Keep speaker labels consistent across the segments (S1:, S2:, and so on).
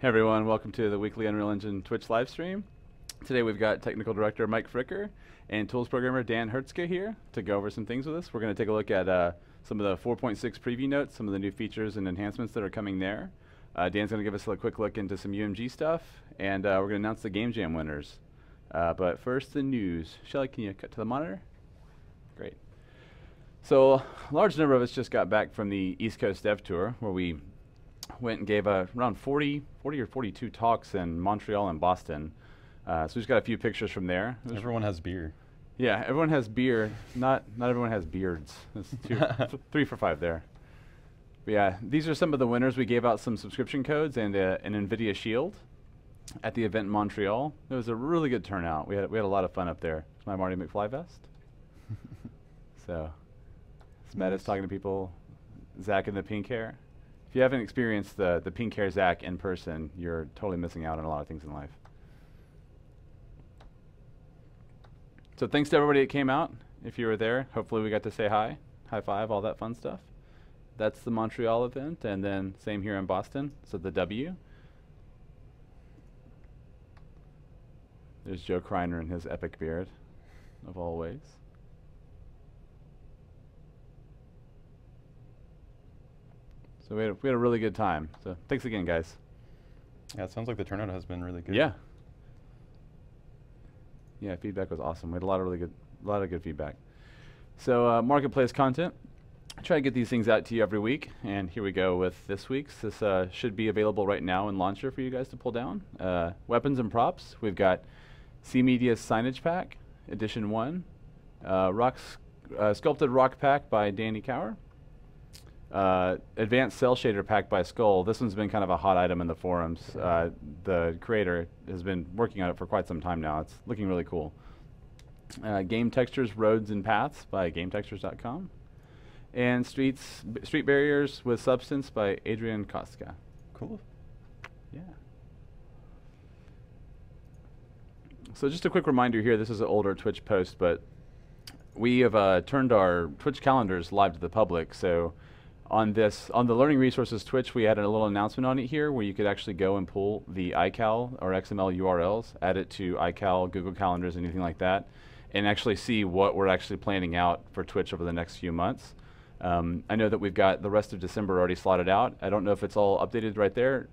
S1: Hey everyone, welcome to the weekly Unreal Engine Twitch live stream. Today we've got Technical Director Mike Fricker and Tools Programmer Dan Hertzka here to go over some things with us. We're going to take a look at some of the 4.6 preview notes, some of the new features and enhancements that are coming there. Dan's going to give us a quick look into some UMG stuff, and we're going to announce the Game Jam winners. But first, the news. Shelly, can you cut to the monitor? Great. So a large number of us just got back from the East Coast Dev Tour, where we went and gave around 40 or 42 talks in Montreal and Boston. So we just got a few pictures from there.
S2: Everyone has beer.
S1: Yeah, everyone has beer. Not everyone has beards. That's 3 for 5 there. But yeah, these are some of the winners. We gave out some subscription codes and an NVIDIA Shield at the event in Montreal. It was a really good turnout. We had a lot of fun up there. It's my Marty McFly vest. So, Smet is talking to people. Zach in the pink hair. If you haven't experienced the pink hair Zach in person, you're totally missing out on a lot of things in life. So thanks to everybody that came out. If you were there, hopefully we got to say hi, high five, all that fun stuff. That's the Montreal event, and then same here in Boston, so the W. There's Joe Kreiner in his epic beard, of all ways. So we had a really good time. So thanks again, guys.
S2: Yeah, it sounds like the turnout has been really good.
S1: Yeah. Yeah, feedback was awesome. We had a lot of good feedback. So marketplace content. I try to get these things out to you every week, and here we go with this week's. This should be available right now in Launcher for you guys to pull down. Weapons and props. We've got C Media's Signage Pack, Edition 1. Sculpted Rock Pack by Danny Cower. Advanced Cell Shader Pack by Skull. This one's been kind of a hot item in the forums. The creator has been working on it for quite some time now. It's looking really cool. Game Textures, Roads and Paths by GameTextures.com. And Street Barriers with Substance by Adrian Kostka.
S2: Cool.
S1: Yeah. So just a quick reminder here, this is an older Twitch post, but we have turned our Twitch calendars live to the public. So on the Learning Resources Twitch, we had a little announcement on it here where you could actually go and pull the iCal or XML URLs, add it to iCal, Google Calendars, anything like that, and actually see what we're actually planning out for Twitch over the next few months. I know that we've got the rest of December already slotted out. I don't know if it's all updated right there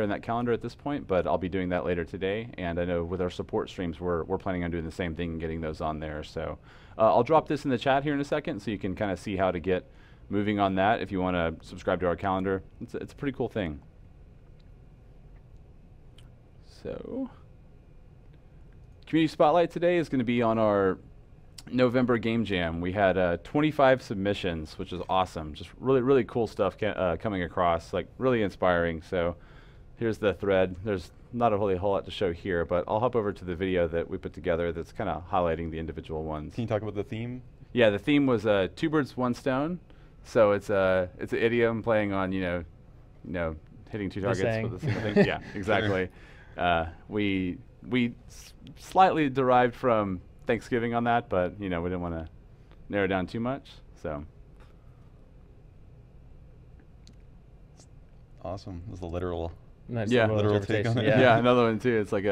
S1: in that calendar at this point, but I'll be doing that later today. And I know with our support streams, we're planning on doing the same thing and getting those on there. So I'll drop this in the chat here in a second so you can kind of see how to get moving on that if you want to subscribe to our calendar. It's a pretty cool thing. So, Community Spotlight today is going to be on our November Game Jam. We had 25 submissions, which is awesome. Just really cool stuff coming across, like really inspiring. So here's the thread. There's not a whole lot to show here, but I'll hop over to the video that we put together that's kind of highlighting the individual ones.
S2: Can you talk about the theme?
S1: Yeah, the theme was 2 birds, 1 stone. So it's an idiom playing on hitting 2 targets with a single thing. Yeah, exactly. We slightly derived from Thanksgiving on that, but we didn't want to narrow down too much. So
S2: awesome. This is the literal.
S3: Nice
S2: literal take on it.
S1: Yeah, another one too. It's like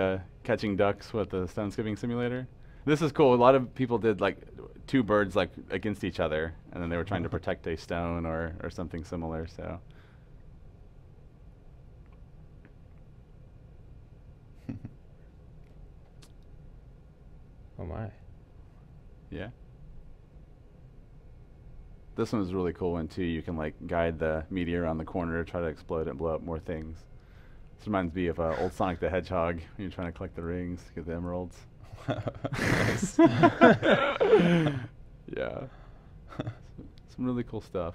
S1: catching ducks with the stone skipping simulator. This is cool. A lot of people did like 2 birds like against each other, and then they were trying to protect a stone or something similar. So.
S3: Oh my.
S1: Yeah. This one is a really cool one too. You can like guide the meteor around the corner, try to explode it and blow up more things. This reminds me of old Sonic the Hedgehog when you're trying to collect the rings, get the emeralds.
S2: Nice.
S1: Yeah. Some really cool stuff.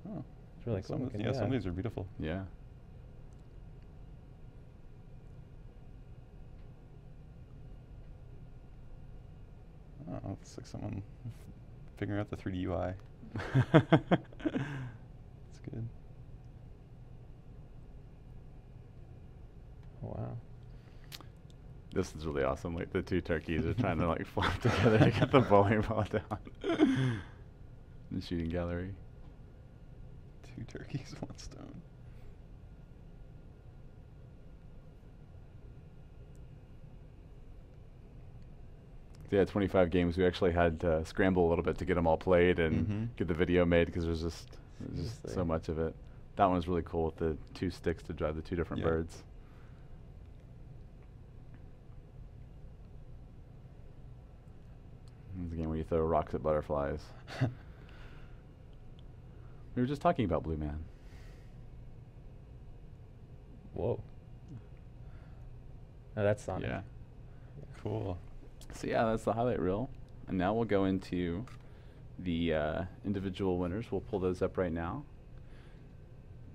S2: Oh,
S3: it's really cool.
S2: Some of these are beautiful.
S1: Yeah.
S2: Oh, it's like someone figuring out the 3D UI. It's good.
S3: Oh, wow.
S1: This is really awesome. Like the two turkeys are trying to like flop together to get the bowling ball down. The shooting gallery.
S2: 2 turkeys, 1 stone.
S1: Yeah, 25 games. We actually had to scramble a little bit to get them all played and get the video made because there's just so much of it. That one was really cool with the 2 sticks to drive the 2 different birds. This is a game where you throw rocks at butterflies. We were just talking about Blue Man.
S3: Whoa. Oh, that's Sonic.
S1: Yeah.
S2: Cool.
S1: So yeah, that's the highlight reel. And now we'll go into the individual winners. We'll pull those up right now.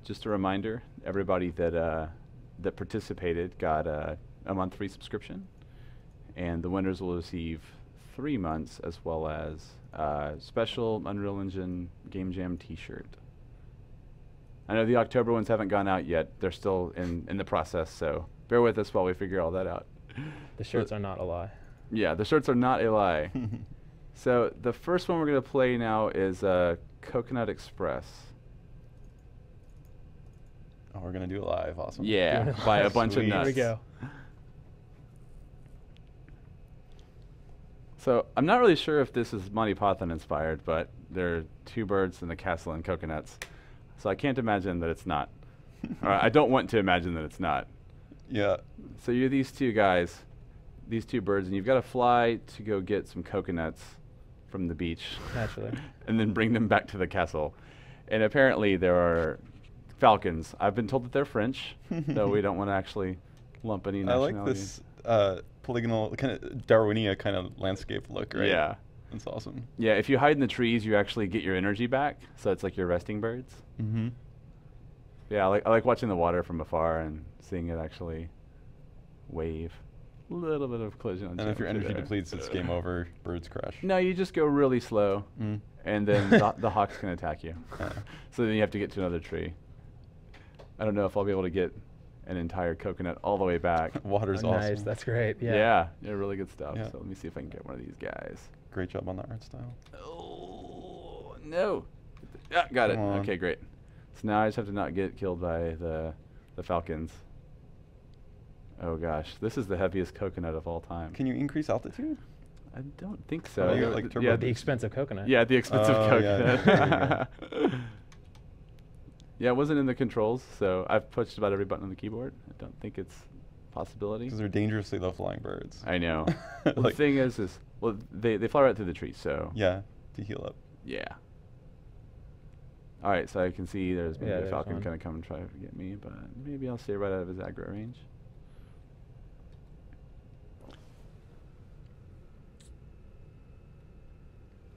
S1: Just a reminder, everybody that that participated got a month free subscription. And the winners will receive 3 months as well as special Unreal Engine Game Jam t-shirt. I know the October ones haven't gone out yet. They're still in the process, so bear with us while we figure all that out.
S3: The shirts are not a lie.
S1: Yeah, the shirts are not a lie. So the first one we're going to play now is Coconut Express.
S2: Oh, we're going to do it live. Awesome.
S1: Yeah, by a bunch of
S2: Sweet.
S1: nuts.
S3: Here we go.
S1: So I'm not really sure if this is Monty Python inspired, but there are 2 birds in the castle and coconuts. So I can't imagine that it's not. Or I don't want to imagine that it's not.
S2: Yeah.
S1: So you're these 2 guys, these 2 birds, and you've got to fly to go get some coconuts from the beach.
S3: Naturally.
S1: And then bring them back to the castle. And apparently there are falcons. I've been told that they're French, though we don't want to actually lump any
S2: I
S1: nationality.
S2: like this polygonal, kind of Darwinia kind of landscape look, right?
S1: Yeah.
S2: That's awesome.
S1: Yeah, if you hide in the trees, you actually get your energy back. So it's like your resting birds.
S2: Mm-hmm.
S1: Yeah, I like watching the water from afar and seeing it actually wave. A little bit of collision on
S2: And if your
S1: geometry
S2: energy
S1: there.
S2: depletes, it's game over. Birds crash.
S1: No, you just go really slow, and then the hawks can attack you. So then you have to get to another tree. I don't know if I'll be able to get an entire coconut all the way back.
S2: Water's
S3: Oh,
S2: awesome.
S3: nice. That's great. Yeah.
S1: Yeah, really good stuff.
S2: Yeah.
S1: So let me see if I can get one of these guys.
S2: Great job on that art style.
S1: Oh, no. Yeah, got it.
S2: Come on.
S1: Okay, great. So now I just have to not get killed by the falcons. Oh gosh, this is the heaviest coconut of all time.
S2: Can you increase altitude?
S1: I don't think so.
S2: Oh, you got, like, turbo
S1: yeah,
S3: The expensive coconut.
S1: yeah, the expensive
S2: Oh, yeah.
S1: coconut. Yeah, it wasn't in the controls, so I've pushed about every button on the keyboard. I don't think it's a possibility.
S2: Because they're dangerously low-flying birds.
S1: I know. Well, the thing is, well, they fly right through the trees, so
S2: Yeah, to heal up.
S1: yeah. All right, so I can see there's maybe a
S3: there's
S1: falcon
S3: one.
S1: going to come and try to get me, but maybe I'll stay right out of his aggro range.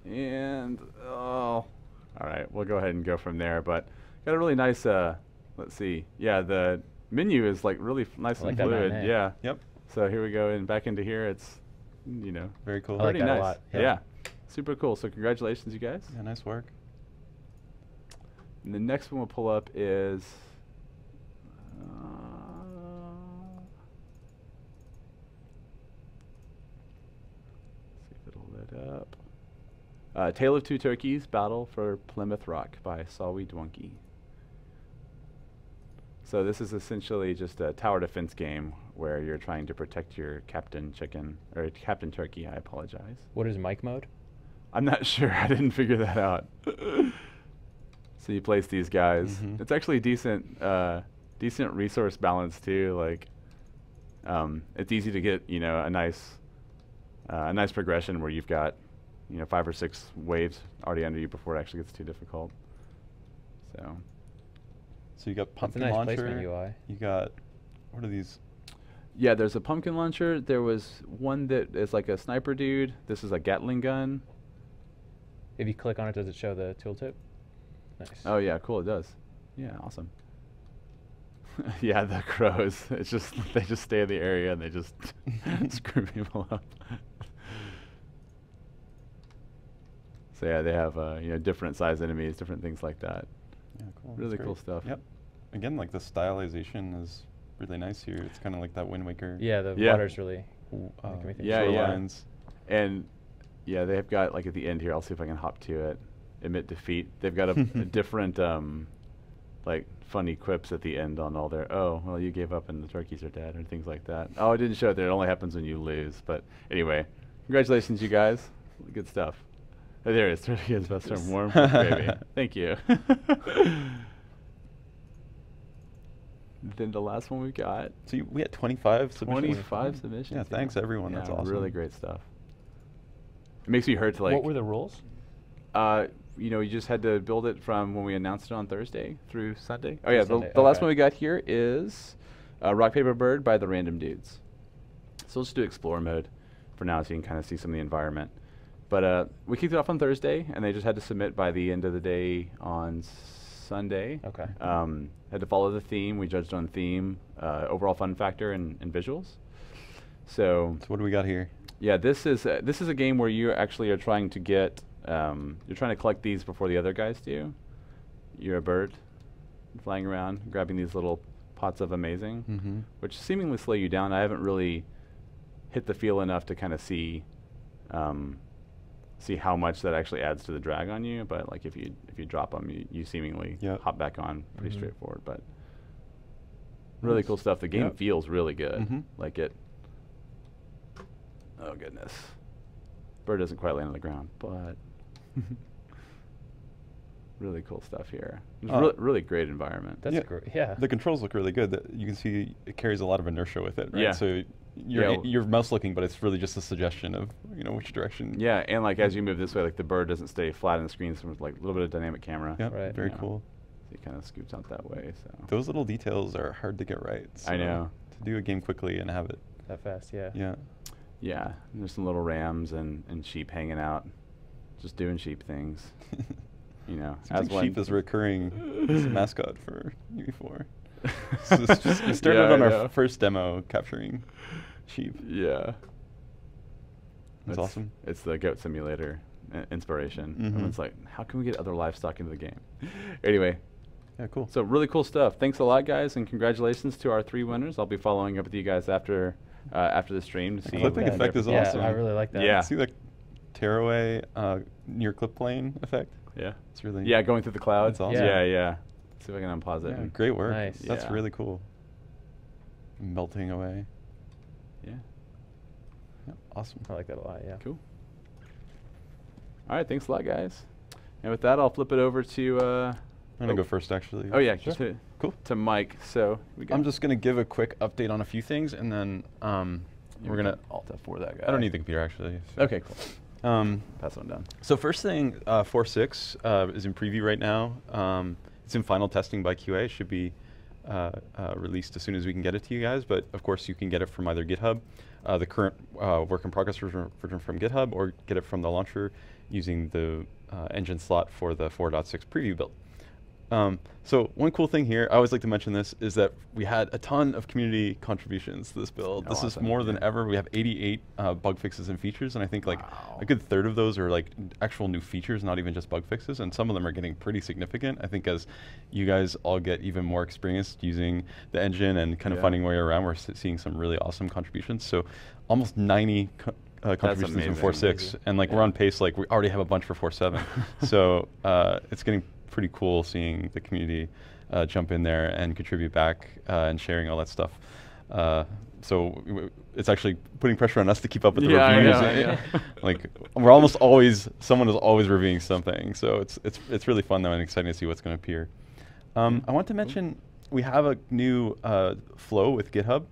S1: And, oh, all right, we'll go ahead and go from there, but got a really nice, let's see, yeah, the menu is like really nice
S3: I like
S1: and
S3: that
S1: fluid,
S3: matinee.
S1: yeah.
S2: Yep.
S1: So here we go, and back into here, it's, you know,
S2: Very cool.
S3: I like
S1: pretty
S3: that a
S1: nice.
S3: lot,
S1: Yeah.
S3: yeah.
S1: Super cool. So congratulations, you guys.
S2: Yeah, nice work.
S1: And the next one we'll pull up is see if it'll load up. Tale of Two Turkeys: Battle for Plymouth Rock by Sawi Dwunky. So this is essentially just a tower defense game where you're trying to protect your captain chicken, or captain turkey, I apologize.
S3: What is mic mode?
S1: I'm not sure. I didn't figure that out. So you place these guys.
S2: Mhm.
S1: It's actually decent, decent resource balance too. Like, it's easy to get, you know, a nice progression where you've got, you know, 5 or 6 waves already under you before it actually gets too difficult. So.
S2: So you got
S3: That's a
S2: pumpkin
S3: nice
S2: launcher.
S3: placement UI.
S2: You got, what are these?
S1: Yeah, there's a pumpkin launcher. There was one that is like a sniper dude. This is a Gatling gun.
S3: If you click on it, does it show the tooltip? Nice.
S1: Oh yeah, cool. It does. Yeah, awesome. Yeah, the crows. It's just they just stay in the area and they just screw people up. So yeah, they have you know, different size enemies, different things like that.
S2: Yeah, cool.
S1: Really
S2: That's
S1: cool
S2: great.
S1: stuff.
S2: Yep. Again, like the stylization is really nice here. It's kind of like that Wind Waker.
S3: Yeah, the
S1: Yeah.
S3: water's really making me think.
S1: Yeah, yeah.
S2: shorelines.
S1: And yeah, they've got like at the end here. I'll see if I can hop to it. Emit defeat. They've got a different like funny quips at the end on all their. Oh, well, you gave up and the turkeys are dead, or things like that. Oh, it didn't show it there. It only happens when you lose. But anyway, congratulations, you guys. Good stuff. Oh, there it is. Turkey is best term warm with gravy. Thank you. Then the last one we got.
S2: So we had 25 submissions.
S1: 25 submissions.
S2: Yeah, thanks everyone. That's awesome.
S1: Really great stuff. It makes me hurt to like.
S3: What were the rules?
S1: You know, you just had to build it from when we announced it on Thursday through Sunday. Oh yeah,
S3: Sunday,
S1: the last
S3: okay.
S1: one we got here is Rock Paper Bird by the Random Dudes. So let's do Explore mode for now, so you can kind of see some of the environment. But we kicked it off on Thursday, and they just had to submit by the end of the day on Sunday.
S3: Okay.
S1: Had to follow the theme. We judged on theme, overall fun factor, and visuals. So
S2: what do we got here?
S1: yeah, this is a game where you actually are trying to get you're trying to collect these before the other guys do. You're a bird flying around, grabbing these little pots of amazing, which seemingly slow you down. I haven't really hit the feel enough to kind of see how much that actually adds to the drag on you. But like if you drop them, you seemingly hop back on. Pretty straightforward, but really cool stuff. The game feels really good. Like it. Oh goodness, bird doesn't quite land on the ground, but really cool stuff here. It's really great environment.
S3: That's great. Yeah.
S2: The controls look really good. You can see it carries a lot of inertia with it, right?
S1: Yeah.
S2: So you're mouse looking, but it's really just a suggestion of which direction.
S1: Yeah, and like as you move this way, like the bird doesn't stay flat on the screen, so it's like a little bit of dynamic camera.
S2: Yeah,
S3: Right.
S2: very cool.
S1: So it kind of scoots out that way. So
S2: Those little details are hard to get right.
S1: I know.
S2: To do a game quickly and have it.
S3: That fast, yeah.
S2: Yeah.
S1: yeah, and there's some little rams and sheep hanging out, just doing sheep things. You know,
S2: Seems like
S1: one
S2: sheep is a recurring mascot for UE4. So it's just, we started on our first demo capturing sheep.
S1: Yeah.
S2: It's awesome.
S1: It's the goat simulator inspiration. And it's like, how can we get other livestock into the game? Anyway.
S2: Yeah, cool.
S1: So really cool stuff. Thanks a lot, guys, and congratulations to our 3 winners. I'll be following up with you guys after the stream to see.
S2: clipping effect is
S3: Yeah,
S2: awesome.
S3: I really like that.
S1: Yeah.
S2: See the tearaway near clip plane effect?
S1: Yeah.
S2: It's really
S1: Going through the clouds.
S2: That's awesome.
S1: Yeah. See if I can unpause it.
S2: Yeah, great work.
S3: Nice.
S2: That's
S1: Yeah.
S2: really cool. Melting away.
S1: Yeah.
S2: Yeah, awesome.
S3: I like that a lot, yeah.
S1: Cool. All right, thanks a lot, guys. And with that, I'll flip it over to.
S2: I'm gonna go first, actually.
S1: Oh yeah,
S2: Sure.
S1: just
S2: Cool.
S1: to Mike. So we got.
S2: I'm just gonna give a quick update on a few things, and then we're gonna.
S1: Alt F4 that guy.
S2: I don't need the computer actually. So.
S1: Okay, cool. Pass on down.
S2: So first thing, 4.6 is in preview right now. It's in final testing by QA. It should be released as soon as we can get it to you guys. But of course, you can get it from either GitHub, the current work in progress version from GitHub, or get it from the launcher using the engine slot for the 4.6 preview build. So one cool thing here, I always like to mention this, is that we had a ton of community contributions to this build. This is more than ever. We have 88 bug fixes and features, and I think like a good third of those are like actual new features, not even just bug fixes, and some of them are getting pretty significant. I think as you guys all get even more experienced using the engine and kind of finding your way around, we're seeing some really awesome contributions. So almost 90 contributions from 4.6, and like we're on pace, like we already have a bunch for 4.7. So it's getting pretty cool seeing the community jump in there and contribute back and sharing all that stuff. So it's actually putting pressure on us to keep up with the reviews. Like we're almost always, someone is always reviewing something. So it's really fun though and exciting to see what's going to appear. I want to mention we have a new flow with GitHub.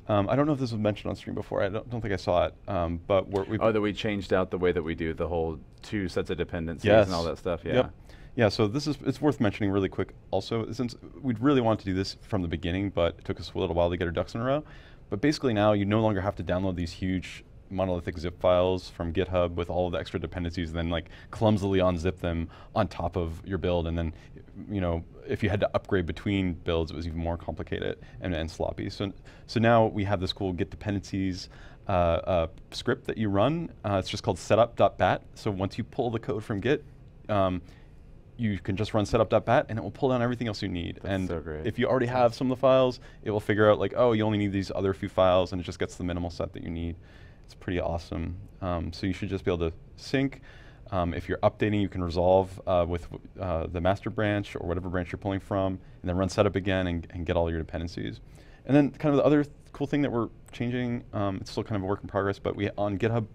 S2: I don't know if this was mentioned on stream before. I don't think I saw it. But
S1: that we changed out the way that we do the whole 2 sets of dependencies and all that stuff. Yeah.
S2: Yep. Yeah, so it's worth mentioning really quick also, since we'd really wanted to do this from the beginning, but it took us a little while to get our ducks in a row. But basically now you no longer have to download these huge monolithic zip files from GitHub with all of the extra dependencies and then like clumsily unzip them on top of your build. And then, if you had to upgrade between builds, it was even more complicated and sloppy. So now we have this cool git dependencies script that you run. It's just called setup.bat. So once you pull the code from Git, you can just run setup.bat and it will pull down everything else you need.
S1: That's
S2: and
S1: so great.
S2: if you already have some of the files, it will figure out like, oh, you only need these other few files, and it just gets the minimal set that you need. It's pretty awesome. So you should just be able to sync. If you're updating, you can resolve with the master branch or whatever branch you're pulling from, and then run setup again and get all your dependencies. And then kind of the other cool thing that we're changing, it's still kind of a work in progress, but we on GitHub,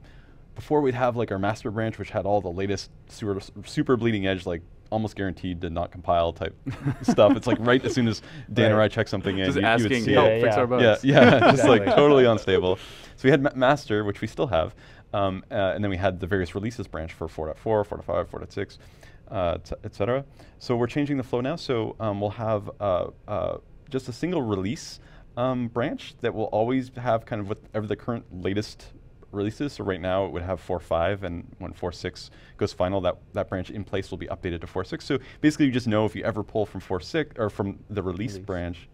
S2: before we'd have like our master branch, which had all the latest super bleeding edge, like almost guaranteed to not compile type stuff. It's like right as soon as Dan or I check something in,
S1: just
S2: you
S1: asking
S2: would see
S1: help
S2: it.
S1: fix our bugs.
S2: Yeah, just like
S3: Exactly.
S2: totally unstable. So we had master, which we still have, and then we had the various releases branch for 4.4, 4.5, 4.6, etc. So we're changing the flow now. So we'll have just a single release branch that will always have kind of whatever the current latest releases. So right now it would have 4.5, and when 4.6 goes final, that branch in place will be updated to 4.6. So basically, you just know if you ever pull from 4.6 or from the release branch,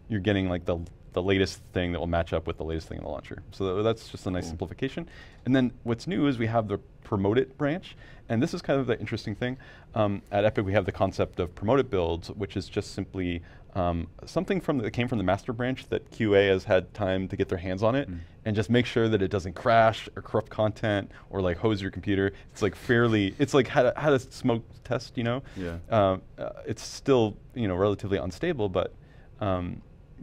S2: you're getting like the latest thing that will match up with the latest thing in the launcher. So that's just a nice simplification. And then what's new is we have the promoted branch, and this is kind of the interesting thing. At Epic, we have the concept of promoted builds, which is just simply something that came from the master branch that QA has had time to get their hands on it, and just make sure that it doesn't crash or corrupt content or like hose your computer. It's like it's like how to smoke test, you know?
S1: Yeah.
S2: It's still, you know, relatively unstable, but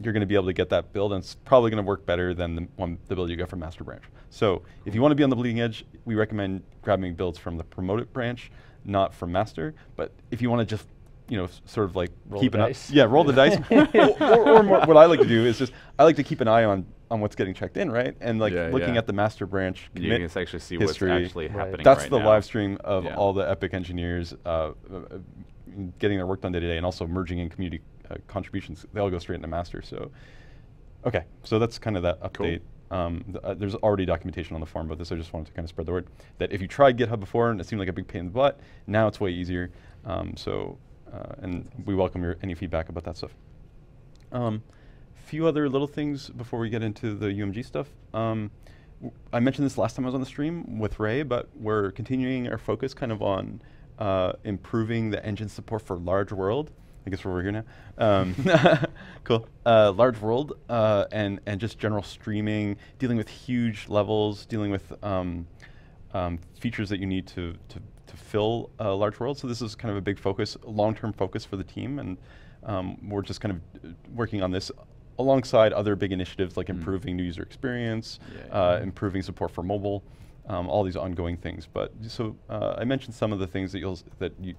S2: you're going to be able to get that build, and it's probably going to work better than the build you get from master branch. So if you want to be on the bleeding edge, we recommend grabbing builds from the promoted branch, not from master. But if you want to just, you know, sort of like
S3: Roll
S2: keep
S3: the
S2: an eye,
S3: dice.
S2: yeah, roll the dice. or more, what I like to do is I like to keep an eye on what's getting checked in, right? And like looking at the master branch
S1: You
S2: commit
S1: can actually see
S2: history.
S1: what's actually happening
S2: That's
S1: right
S2: the
S1: now.
S2: live stream of all the Epic engineers getting their work done day to day, and also merging in community contributions. They all go straight into master. So, okay, so that's kind of that update. Cool. There's already documentation on the forum about this. I just wanted to kind of spread the word that if you tried GitHub before and it seemed like a big pain in the butt, now it's way easier. And we welcome any feedback about that stuff. Few other little things before we get into the UMG stuff. I mentioned this last time I was on the stream with Ray, but we're continuing our focus kind of on improving the engine support for large world. I guess we're over here now. Cool. Large world and just general streaming, dealing with huge levels, dealing with features that you need to fill a large world. So this is kind of a big focus, long-term focus for the team, and we're just kind of working on this alongside other big initiatives like improving new user experience, improving support for mobile, all these ongoing things. But so I mentioned some of the things that we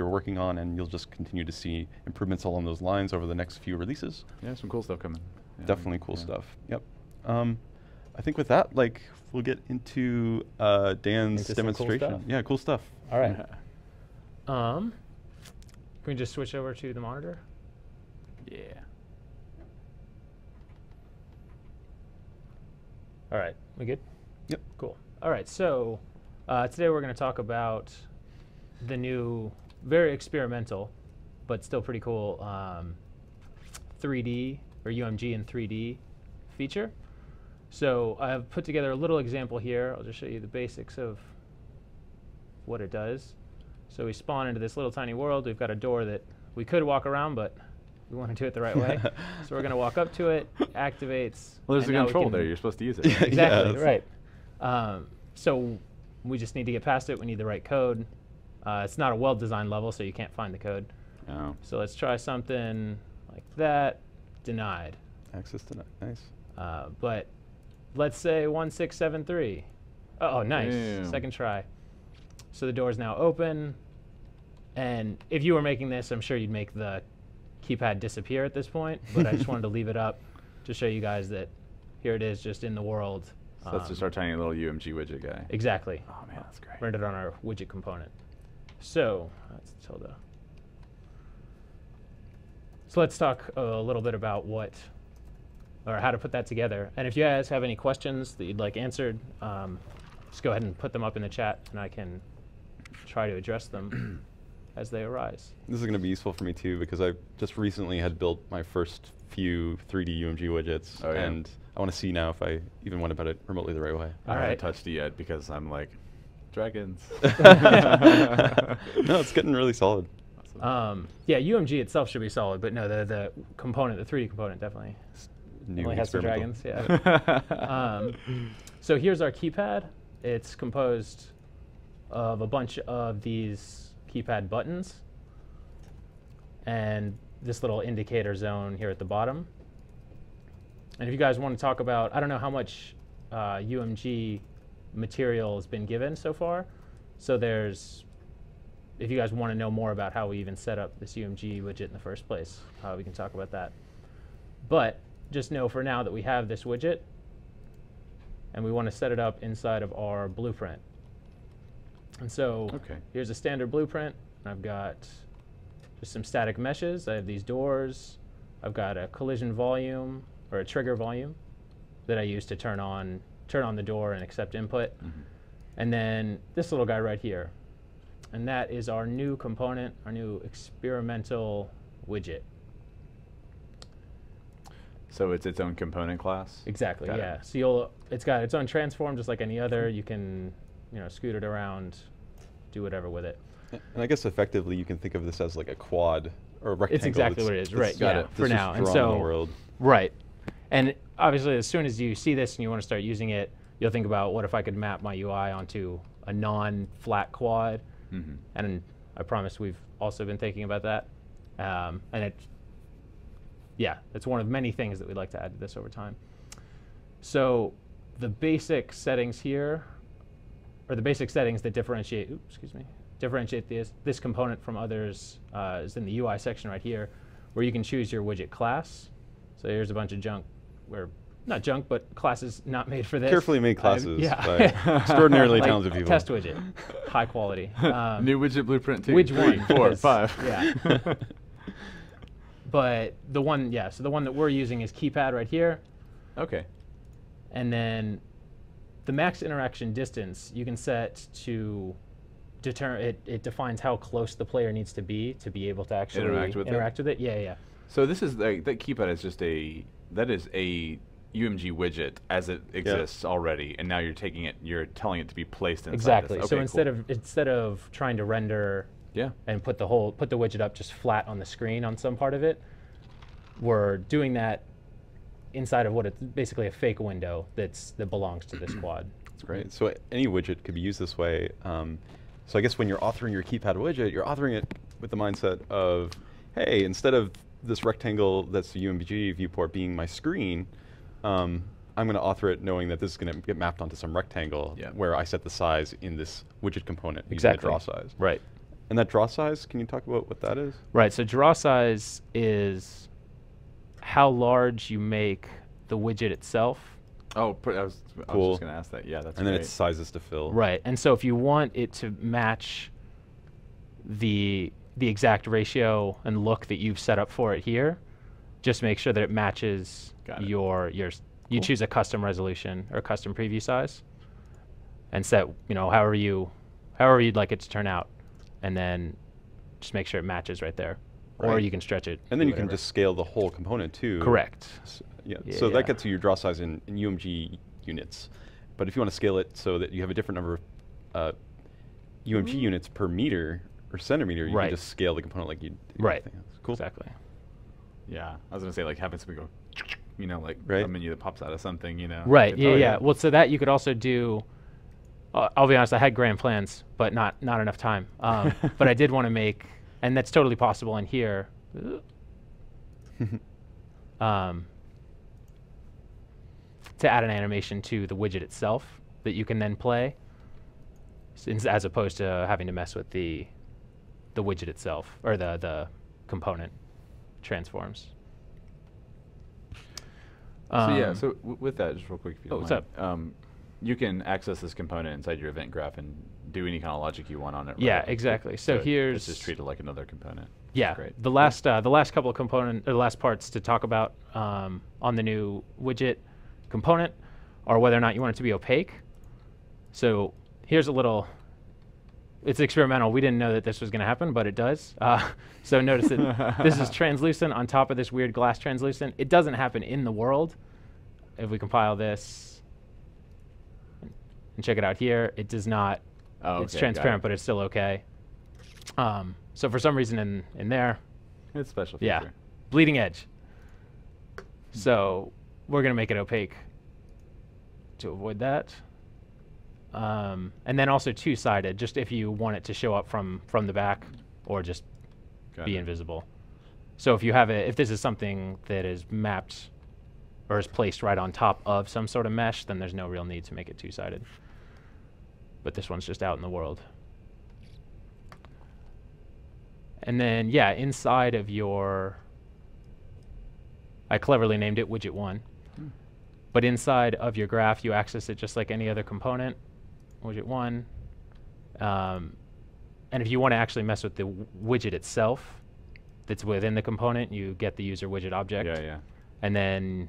S2: were working on, and you'll just continue to see improvements along those lines over the next few releases.
S1: Yeah, some cool stuff coming. Yeah.
S2: Definitely cool stuff. Yep. I think with that, like, we'll get into Dan's demonstration.
S3: Cool stuff.
S2: Yeah, cool stuff.
S3: All right. Can we just switch over to the monitor?
S1: Yeah.
S3: All right, we good?
S2: Yep.
S3: Cool. All right, so today we're going to talk about the new, very experimental, but still pretty cool 3D or UMG in 3D feature. So I've put together a little example here. I'll just show you the basics of what it does. So we spawn into this little tiny world. We've got a door that we could walk around, but we want to do it the right way. So we're going to walk up to it, activates.
S1: Well, there's a control there. You're supposed to use it.
S3: Exactly, right. So we just need to get past it. We need the right code. It's not a well-designed level, so you can't find the code.
S1: Oh.
S3: So let's try something like that. Denied.
S2: Access denied. Nice.
S3: But let's say 1673. Oh, nice.
S1: Damn.
S3: Second try. So the door is now open. And if you were making this, I'm sure you'd make the keypad disappear at this point. But I just wanted to leave it up to show you guys that here it is just in the world.
S1: So that's just our tiny little UMG widget guy.
S3: Exactly.
S1: Oh, man, that's great.
S3: Rendered on our widget component. So that's tilde. So let's talk a little bit about how to put that together. And if you guys have any questions that you'd like answered, just go ahead and put them up in the chat, and I can try to address them as they arise.
S2: This is going to be useful for me too, because I just recently had built my first few 3D UMG widgets, and I want to see now if I even went about it remotely the right way.
S1: I haven't touched it yet because I'm like Dragons.
S2: No, it's getting really solid.
S3: Yeah, UMG itself should be solid, but no, the component, the 3D component, definitely has some dragons. Yeah. So here's our keypad. It's composed of a bunch of these keypad buttons and this little indicator zone here at the bottom. And if you guys want to talk about, I don't know how much UMG material has been given so far. So if you guys want to know more about how we even set up this UMG widget in the first place, we can talk about that. But just know for now that we have this widget, and we want to set it up inside of our blueprint. And so here's a standard blueprint. I've got just some static meshes. I have these doors. I've got a collision volume, or a trigger volume, that I use to turn on the door and accept input. And then this little guy right here. And that is our new component, our new experimental widget.
S1: So it's its own component class?
S3: Exactly,
S1: Got
S3: yeah.
S1: it.
S3: So it's got its own transform just like any other. You can scoot it around, do whatever with it.
S2: And I guess effectively you can think of this as like a quad or a rectangle.
S3: It's exactly what it is, right?
S1: Got
S3: Yeah,
S1: it.
S3: for now. And so,
S2: the world.
S3: right. And obviously, as soon as you see this and you want to start using it, you'll think about, what if I could map my UI onto a non-flat quad? And I promise we've also been thinking about that. And it's one of many things that we'd like to add to this over time. So the basic settings here, or the basic settings that differentiate this component from others, is in the UI section right here, where you can choose your widget class. So here's a bunch of junk, not junk, but classes not made for this.
S2: Carefully made classes by
S3: yeah.
S2: extraordinarily
S3: Like
S2: talented people.
S3: Test widget, high quality.
S1: New widget blueprint 2,
S3: Widge
S1: 3,
S3: 1,
S1: 4,
S3: yes.
S1: 5.
S3: Yeah. But the one that we're using is keypad right here.
S1: Okay.
S3: And then the max interaction distance you can set to it defines how close the player needs to be able to actually interact with it. Yeah.
S1: So this is that keypad is just that is a UMG widget as it exists already, and now you're telling it to be placed inside
S3: exactly.
S1: this.
S3: So
S1: Okay,
S3: instead of trying to render and put the widget up just flat on the screen on some part of it, we're doing that inside of what it's basically a fake window that belongs to this quad.
S2: That's great. So any widget could be used this way. So I guess when you're authoring your keypad widget, you're authoring it with the mindset of, hey, instead of this rectangle that's the UMG viewport being my screen, I'm going to author it knowing that this is going to get mapped onto some rectangle where I set the size in this widget component using the draw size.
S3: Right.
S2: And that draw size, can you talk about what that is?
S3: Right. So draw size is how large you make the widget itself.
S1: Oh, I was just going to ask that. Yeah, that's
S2: And then
S1: great.
S2: it's sizes to fill.
S3: Right. And so if you want it to match the exact ratio and look that you've set up for it here, just make sure that it matches you choose a custom resolution or custom preview size and set, however you'd like it to turn out, and then just make sure it matches right there.
S2: Right.
S3: Or you can stretch it.
S2: And then you can just scale the whole component too.
S3: Correct.
S2: So that gets you your draw size in UMG units. But if you want to scale it so that you have a different number of UMG units per meter or centimeter, you can just scale the component like you do.
S3: Right.
S2: Cool.
S3: Exactly.
S1: Yeah, I was going to say, like, having something go, like a menu that pops out of something,
S3: Right, yeah. Well, so that you could also do, I'll be honest, I had grand plans, but not enough time. But I did want to make, and that's totally possible in here, to add an animation to the widget itself that you can then play, as opposed to having to mess with the widget itself, or the component transforms.
S1: So with that, just real quick, if you don't
S3: what's
S1: mind.
S3: up?
S1: You can access this component inside your event graph and do any kind of logic you want on it.
S3: Yeah,
S1: right?
S3: exactly. So here's
S1: it's just treated like another component.
S3: Yeah,
S1: great.
S3: The last couple of the last parts to talk about on the new widget component are whether or not you want it to be opaque. So here's a little. It's experimental. We didn't know that this was going to happen, but it does. So notice that this is translucent on top of this weird glass translucent. It doesn't happen in the world. If we compile this and check it out here, it does not
S1: Oh,
S3: It's
S1: okay,
S3: transparent,
S1: got
S3: but it's still okay. So for some reason in there,
S1: it. It's a special
S3: yeah,
S1: feature.
S3: bleeding edge. So we're going to make it opaque to avoid that. And then also two-sided, just if you want it to show up from the back or just be invisible. So if you have it, if this is something that is mapped or is placed right on top of some sort of mesh, then there's no real need to make it two-sided. But this one's just out in the world. And then, yeah, inside of your, I cleverly named it widget 1. But inside of your graph, you access it just like any other component, widget 1. And if you want to actually mess with the widget itself that's within the component, you get the user widget object.
S1: Yeah, yeah.
S3: And then,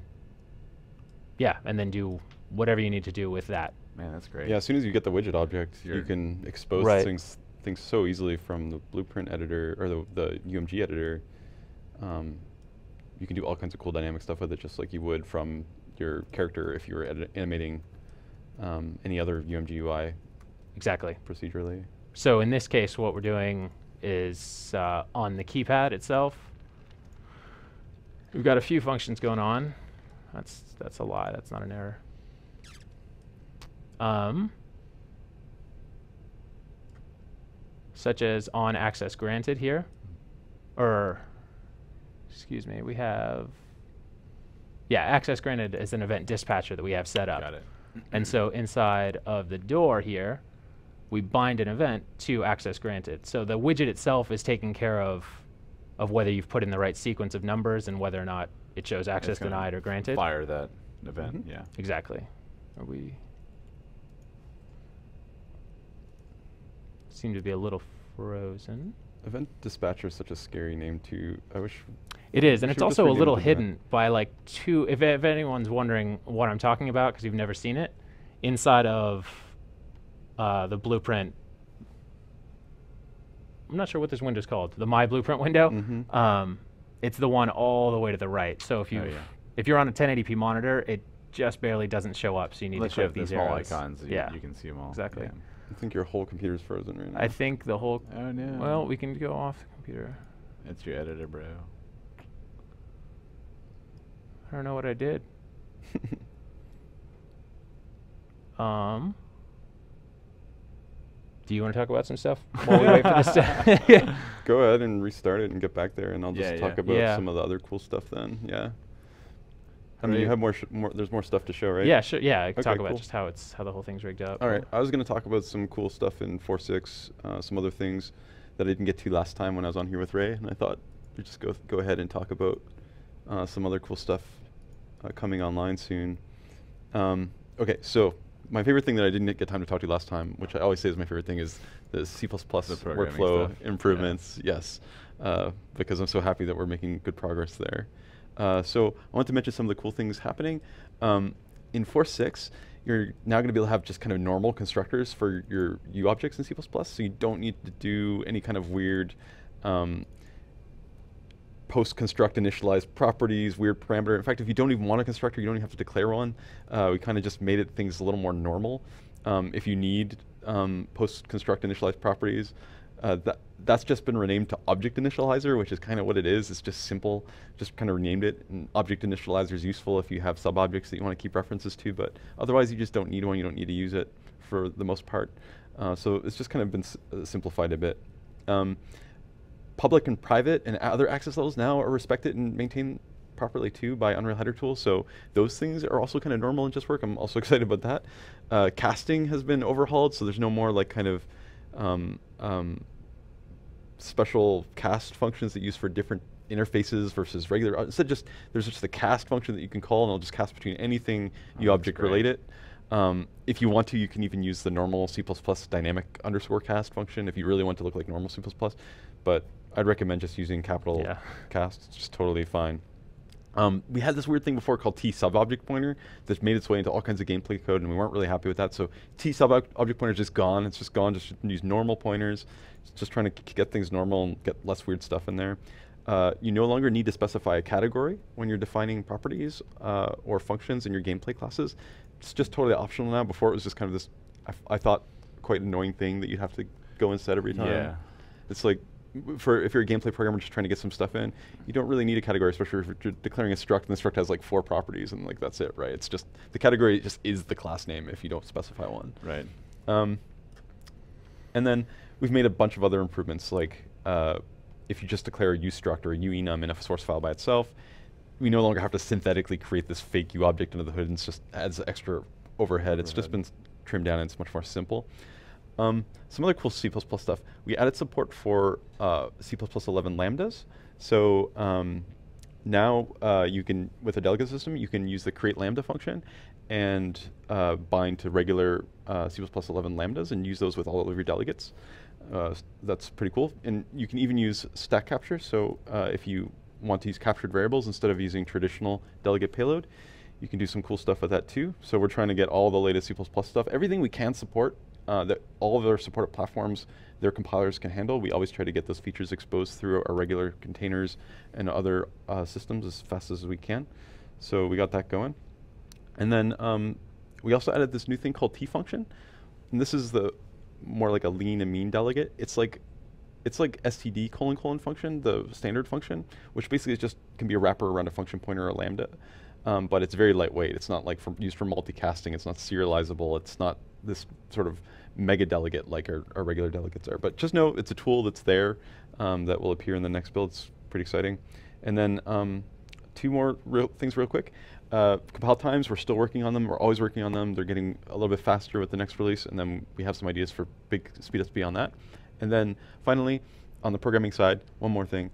S3: yeah, and then do whatever you need to do with that.
S1: Man, that's great.
S2: Yeah, as soon as you get the widget object, you can expose things so easily from the blueprint editor or the UMG editor. You can do all kinds of cool dynamic stuff with it, just like you would from your character if you were animating any other UMG UI.
S3: Exactly.
S2: Procedurally.
S3: So in this case, what we're doing is on the keypad itself, we've got a few functions going on. That's a lie. That's not an error. Such as on access granted here, or excuse me, we have, yeah, access granted is an event dispatcher that we have set up.
S1: Got it.
S3: And so inside of the door here, we bind an event to access granted. So the widget itself is taking care of whether you've put in the right sequence of numbers and whether or not it shows access denied or granted.
S1: Fire that event, yeah.
S3: Exactly. Are we seem to be a little frozen.
S2: Event dispatcher is such a scary name too. I wish
S3: it is, and it's also a little hidden by like two. If anyone's wondering what I'm talking about because you've never seen it, inside of the blueprint, I'm not sure what this window's called. The My Blueprint window. It's the one all the way to the right. So if you if you're on a 1080p monitor, it just barely doesn't show up. So you need to click these
S1: small
S3: arrows.
S1: icons. You can see them all.
S3: Exactly.
S1: Yeah.
S2: I think your whole computer's frozen right now.
S3: I think the whole.
S1: Oh no.
S3: Well, we can go off the computer.
S1: It's your editor, bro.
S3: I don't know what I did. Do you want to talk about some stuff while we wait for this to
S2: Go ahead and restart it and get back there, and I'll just talk about some of the other cool stuff then. Yeah. I mean, you have more. There's more stuff to show, right?
S3: Yeah, sure. Yeah, I can talk about just how the whole thing's rigged up.
S2: All right. I was going to talk about some cool stuff in 4.6, some other things that I didn't get to last time when I was on here with Ray, and I thought we'd just go ahead and talk about some other cool stuff coming online soon. Okay, so my favorite thing that I didn't get time to talk to last time, which I always say is my favorite thing, is the C++ workflow improvements. Yeah. Yes, because I'm so happy that we're making good progress there. So I want to mention some of the cool things happening. In 4.6, you're now going to be able to have just kind of normal constructors for your UObjects in C++, so you don't need to do any kind of weird post-construct initialized properties, weird parameter. In fact, if you don't even want a constructor, you don't even have to declare one. We kind of just made things a little more normal. If you need post-construct initialized properties, that's just been renamed to object initializer, which is kind of what it is. It's just simple, just kind of renamed it. And object initializer is useful if you have sub-objects that you want to keep references to, but otherwise you just don't need one. You don't need to use it for the most part. So it's just kind of been simplified a bit. Public and private and other access levels now are respected and maintained properly too by Unreal Header tools, so those things are also kind of normal in just work. I'm also excited about that. Casting has been overhauled, so there's no more like kind of special cast functions that you use for different interfaces versus regular. Instead, there's just the cast function that you can call, and it'll just cast between anything UObject related. If you want to, you can even use the normal C++ dynamic _cast function if you really want to look like normal C++. But I'd recommend just using capital cast. It's just totally fine. We had this weird thing before called T sub-object pointer that's made its way into all kinds of gameplay code, and we weren't really happy with that. So T sub-object pointer is just gone. It's just gone. Just use normal pointers. It's just trying to get things normal and get less weird stuff in there. You no longer need to specify a category when you're defining properties or functions in your gameplay classes. It's just totally optional now. Before it was just kind of this, I thought, quite annoying thing that you have to go and set every time.
S1: Yeah.
S2: It's like, if you're a gameplay programmer just trying to get some stuff in, you don't really need a category, especially if you're declaring a struct and the struct has like 4 properties and like that's it, right? It's just, the category just is the class name if you don't specify one.
S1: Right.
S2: And then we've made a bunch of other improvements, like if you just declare a uStruct or a uenum in a source file by itself, we no longer have to synthetically create this fake uObject under the hood, and it just adds extra overhead. It's just been trimmed down and it's much more simple. Some other cool C++ stuff. We added support for C++11 lambdas. So now you can, with a delegate system, you can use the create lambda function and bind to regular C++11 lambdas and use those with all of your delegates. That's pretty cool. And you can even use stack capture. So if you want to use captured variables instead of using traditional delegate payload, you can do some cool stuff with that too. So we're trying to get all the latest C++ stuff. Everything we can support, that all of our supported platforms, their compilers can handle. We always try to get those features exposed through our regular containers and other systems as fast as we can. So we got that going. And then we also added this new thing called T-function. And this is the more like a lean and mean delegate. It's like std : function, the standard function, which basically is just can be a wrapper around a function pointer or a lambda. But it's very lightweight. It's not like used for multicasting. It's not serializable. It's not this sort of mega delegate like our regular delegates are. But just know it's a tool that's there that will appear in the next build. It's pretty exciting. And then 2 more things real quick. Compile times, we're still working on them. We're always working on them. They're getting a little bit faster with the next release. And then we have some ideas for big speedups beyond that. And then finally, on the programming side, one more thing.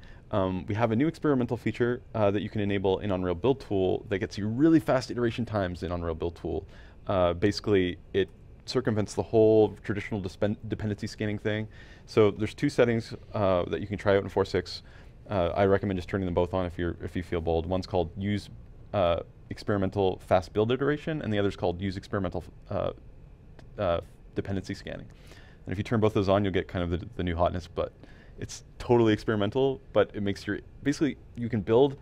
S2: We have a new experimental feature that you can enable in Unreal Build Tool that gets you really fast iteration times in Unreal Build Tool. Basically, it circumvents the whole traditional dependency scanning thing. So there's 2 settings that you can try out in 4.6. I recommend just turning them both on if you feel bold. One's called use experimental fast build iteration, and the other's called use experimental dependency scanning. And if you turn both those on, you'll get kind of the new hotness, but it's totally experimental, but it makes basically you can build,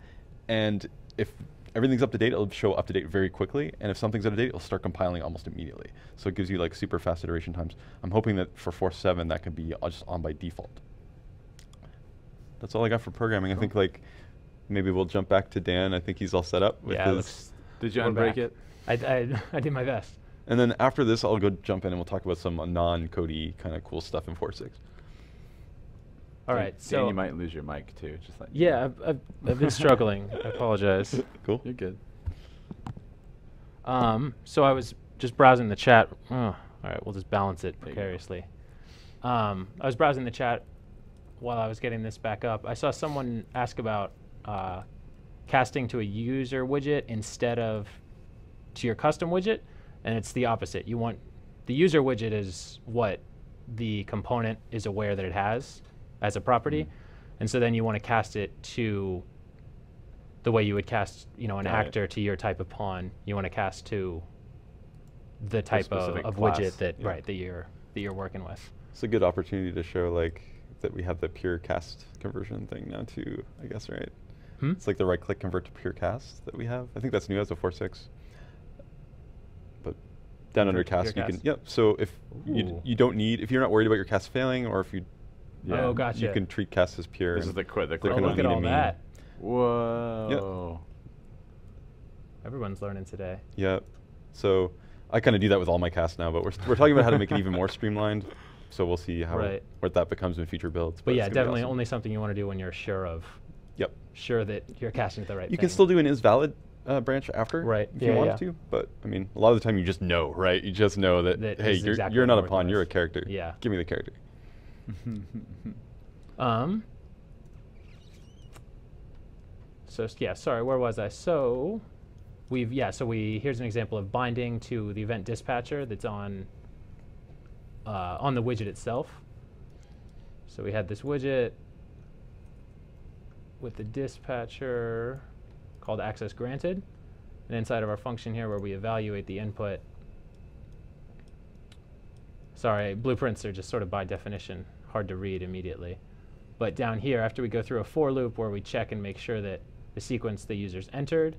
S2: and if everything's up to date, it'll show up to date very quickly, and if something's out of date, it'll start compiling almost immediately. So it gives you like super fast iteration times. I'm hoping that for 4.7 that can be just on by default. That's all I got for programming. Cool. I think like maybe we'll jump back to Dan. I think he's all set up with his.
S1: Did you unbreak it?
S3: I did my best.
S2: And then after this, I'll go jump in and we'll talk about some non-Cody kind of cool stuff in 4.6.
S3: All right, so
S1: you might lose your mic too. Just like
S3: I've been struggling. I apologize.
S2: Cool.
S1: You're good.
S3: So I was just browsing the chat. All right, we'll just balance it precariously. I was browsing the chat while I was getting this back up. I saw someone ask about casting to a user widget instead of to your custom widget, and it's the opposite. You want the user widget is what the component is aware that it has as a property, and so then you want to cast it to the way you would cast, an actor to your type of pawn. You want to cast to the type of widget that that you're working with.
S2: It's a good opportunity to show like that we have the pure cast conversion thing now too, I guess, right? It's like the right-click convert to pure cast that we have. I think that's new as of 4.6. But down under cast, you can, so if you don't need, if you're not worried about your cast failing, or if you,
S3: gotcha.
S2: you can treat cast as pure.
S1: This is the quick.
S3: Oh, look at all that.
S1: Whoa.
S2: Yep.
S3: Everyone's learning today.
S2: Yep. So I kind of do that with all my casts now, but we're talking about how to make it even more streamlined. So we'll see how what that becomes in future builds.
S3: But yeah, definitely only something you want to do when you're sure of.
S2: Yep.
S3: Sure that you're casting to the right thing.
S2: You can still do an isValid branch after, if you want to. But I mean, a lot of the time you just know, right? You just know that hey, you're not a pawn, you're a character.
S3: Yeah.
S2: Give me the character.
S3: So yeah, sorry, where was I? So here's an example of binding to the event dispatcher that's on the widget itself. So we had this widget with the dispatcher called access granted, and inside of our function here where we evaluate the input. Sorry, blueprints are just sort of by definition hard to read immediately. But down here, after we go through a for loop where we check and make sure that the sequence the users entered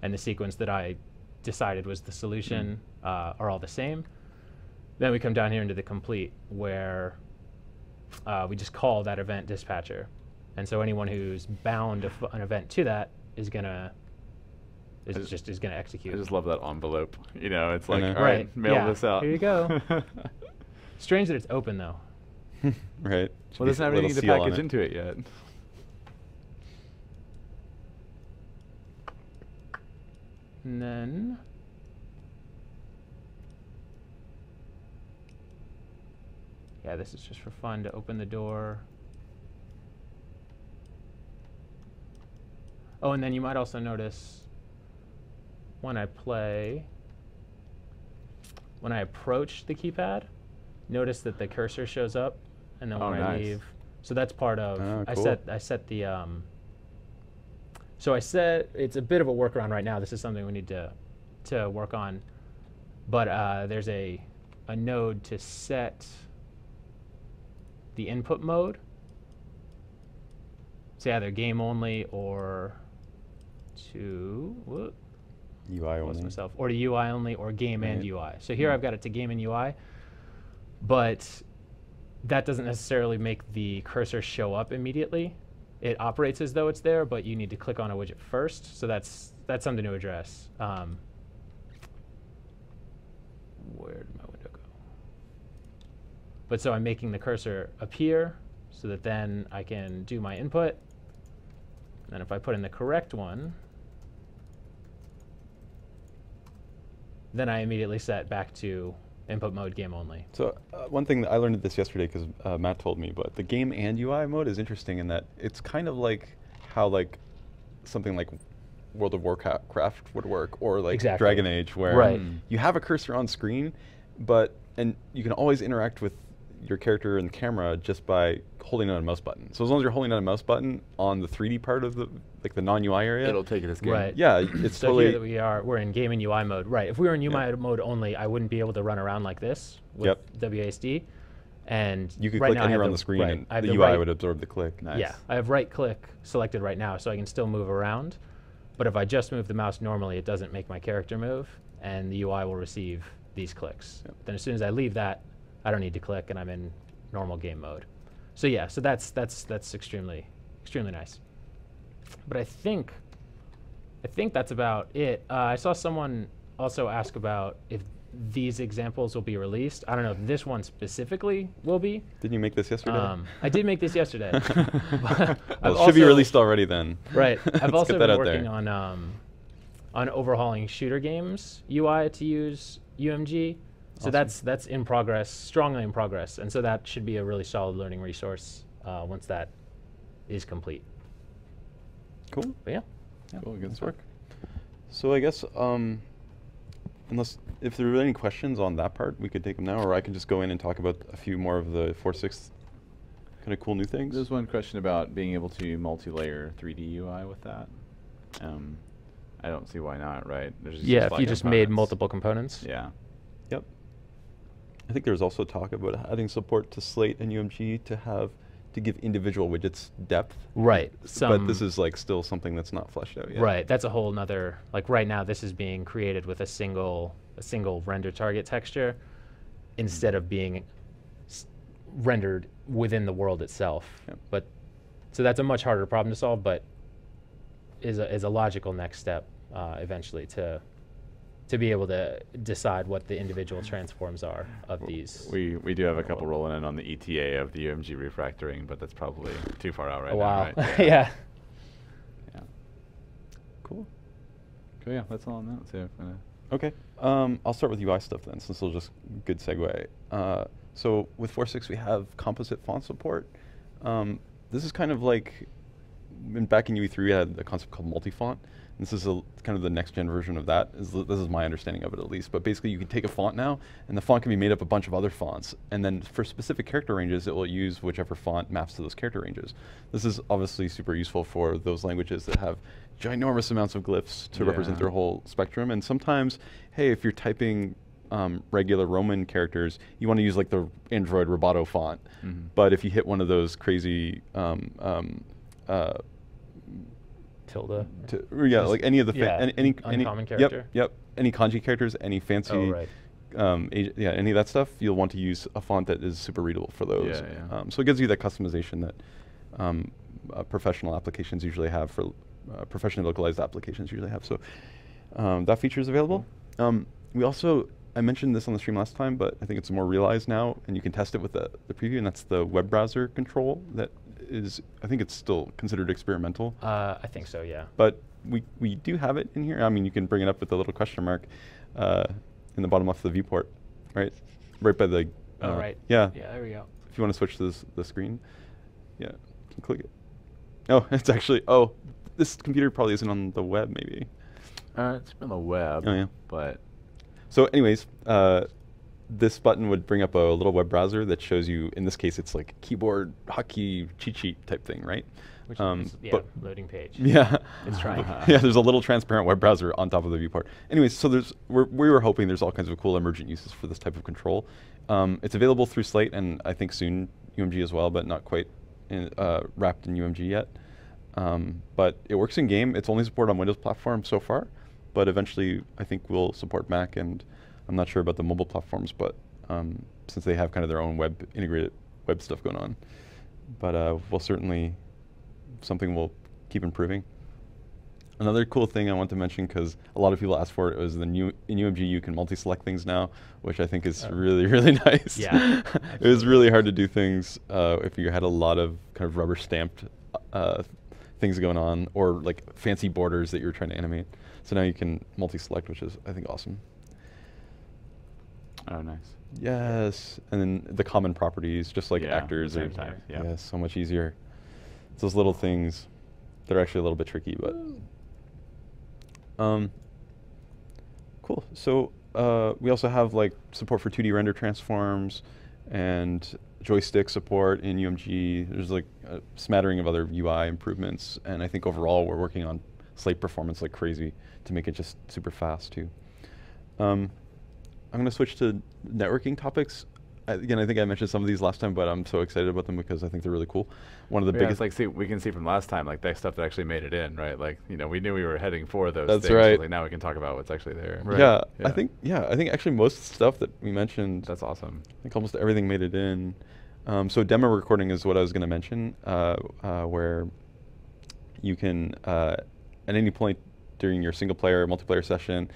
S3: and the sequence that I decided was the solution are all the same, Then we come down here into the complete, where we just call that event dispatcher. And so anyone who's bound an event to that is gonna execute.
S1: I just love that envelope. You know, it's like,
S2: know.
S1: all right, mail this out.
S3: Here you go. Strange that it's open though.
S2: Right.
S1: Well, it doesn't have anything to package into it yet.
S3: And then yeah, this is just for fun to open the door. Oh, and then you might also notice when I approach the keypad, notice that the cursor shows up, and then when I leave, so that's part of.
S2: Cool.
S3: I set the. So I set, it's a bit of a workaround right now. This is something we need to work on, but there's a node to set the input mode. So either game only or to
S2: UI only.
S3: Myself, or to UI only or game and UI. So here I've got it to game and UI, but that doesn't necessarily make the cursor show up immediately. It operates as though it's there, but you need to click on a widget first. So that's something to address. Where did my window go? But so I'm making the cursor appear so that then I can do my input. And then if I put in the correct one, then I immediately set back to input mode game only.
S2: So one thing that I learned this yesterday because Matt told me, but the game and UI mode is interesting in that it's kind of like how like something like World of Warcraft would work, or like Dragon Age, where you have a cursor on screen, and you can always interact with your character and the camera just by holding on a mouse button. So as long as you're holding on a mouse button on the 3D part of the non-UI area,
S1: it'll take it as game.
S3: Right.
S2: Yeah, it's
S3: so
S2: totally.
S3: Here that we're in game and UI mode. Right. If we were in UI mode only, I wouldn't be able to run around like this with WASD. And
S2: you could
S3: right
S2: click
S3: now
S2: anywhere on the screen, and the UI would absorb the click.
S1: Nice.
S3: Yeah, I have right click selected right now, so I can still move around. But if I just move the mouse normally, it doesn't make my character move, and the UI will receive these clicks.
S2: Yep.
S3: Then as soon as I leave that, I don't need to click, and I'm in normal game mode. So yeah, so that's extremely nice. But I think that's about it. I saw someone also ask about if these examples will be released. I don't know if this one specifically will be.
S2: Didn't you make this yesterday?
S3: I did make this yesterday.
S2: Well, it should be released already then.
S3: Right. I've also been working
S2: there.
S3: on overhauling shooter games UI to use UMG. So
S2: Awesome.
S3: that's in progress, strongly in progress, and so that should be a really solid learning resource once that is complete.
S2: Cool.
S3: But yeah.
S1: Cool, good
S2: Nice
S1: stuff.
S2: work. So I guess unless if there are any questions on that part, we could take them now, or I can just go in and talk about a few more of the 4.6 kind of cool new things.
S1: There's one question about being able to multi-layer 3D UI with that. I don't see why not, right? There's
S3: If you
S1: like
S3: just made
S1: components.
S3: multiple components.
S1: Yeah.
S2: Yep. I think there's also talk about adding support to Slate and UMG to give individual widgets depth.
S3: Right.
S2: But this is like still something that's not fleshed out yet.
S3: Right. That's a whole nother, like right now this is being created with a single render target texture instead of being rendered within the world itself.
S2: Yep.
S3: But so that's a much harder problem to solve, but is a logical next step eventually to be able to decide what the individual transforms are of these.
S1: We do have a couple rolling in on the ETA of the UMG refactoring, but that's probably too far out right now.
S3: Wow.
S1: Right?
S3: Yeah.
S1: Yeah.
S2: Cool.
S1: Cool. Yeah, that's all on that. So
S2: Okay. I'll start with UI stuff then, since it'll just good segue. So with 4.6 we have composite font support. This is kind of like back in UE3 we had a concept called multi-font. This is kind of the next gen version of that. This is my understanding of it at least. But basically you can take a font now, and the font can be made up of a bunch of other fonts. And then for specific character ranges, it will use whichever font maps to those character ranges. This is obviously super useful for those languages that have ginormous amounts of glyphs to represent their whole spectrum. And sometimes, hey, if you're typing regular Roman characters, you want to use like the Android Roboto font.
S1: Mm-hmm.
S2: But if you hit one of those crazy
S3: Tilde.
S2: like any of the
S3: Yeah,
S2: any
S3: uncommon character.
S2: Yep. Any kanji characters, any fancy yeah, any of that stuff, you'll want to use a font that is super readable for those.
S1: Yeah.
S2: So it gives you that customization that professional applications usually have for professionally localized applications usually have. So that feature is available. We also, I mentioned this on the stream last time, but I think it's more realized now, and you can test it with the preview, and that's the web browser control that is, I think it's still considered experimental.
S3: I think so, yeah.
S2: But we do have it in here. I mean, you can bring it up with the little question mark in the bottom left of the viewport, right? Right by the...
S3: oh, right.
S2: Yeah.
S3: Yeah, there we go.
S2: If you want to switch to the screen, yeah, you can click it. Oh, it's actually, oh, this computer probably isn't on the web, maybe.
S1: It's been the web,
S2: Oh, yeah.
S1: but...
S2: So anyways, this button would bring up a little web browser that shows you, in this case, it's like keyboard hotkey cheat sheet type thing, right?
S3: Which is, yeah,
S2: but
S3: loading page.
S2: yeah,
S3: It's trying.
S2: yeah. There's a little transparent web browser on top of the viewport. Anyways, so we were hoping there's all kinds of cool emergent uses for this type of control. It's available through Slate and I think soon UMG as well, but not quite wrapped in UMG yet. But it works in game. It's only supported on Windows platforms so far, but eventually I think we'll support Mac, and I'm not sure about the mobile platforms, but since they have kind of their own integrated web stuff going on. But we'll certainly, something we'll keep improving. Another cool thing I want to mention, because a lot of people asked for it, was in UMG you can multi-select things now, which I think is really, really nice.
S3: Yeah.
S2: It was really hard to do things if you had a lot of kind of rubber stamped things going on, or like fancy borders that you're trying to animate. So now you can multi-select, which is, I think, awesome.
S1: Oh, nice.
S2: Yes, and then the common properties, just like actors,
S1: same
S2: are
S1: time. Yeah.
S2: yeah, so much easier. It's those little things that are actually a little bit tricky, but cool. So we also have like support for 2D render transforms and joystick support in UMG. There's like a smattering of other UI improvements, and I think overall we're working on Slate performance like crazy to make it just super fast too. I'm going to switch to networking topics. Again, I think I mentioned some of these last time, but I'm so excited about them because I think they're really cool. One of the biggest,
S1: it's like we can see from last time, like that stuff that actually made it in, right? Like, you know, we knew we were heading for those
S2: That's
S1: things.
S2: right.
S1: So like now we can talk about what's actually there.
S2: right.
S1: Right.
S2: I think actually most stuff that we mentioned,
S1: That's awesome.
S2: I think almost everything made it in. So demo recording is what I was going to mention, where you can, at any point during your single player or multiplayer session,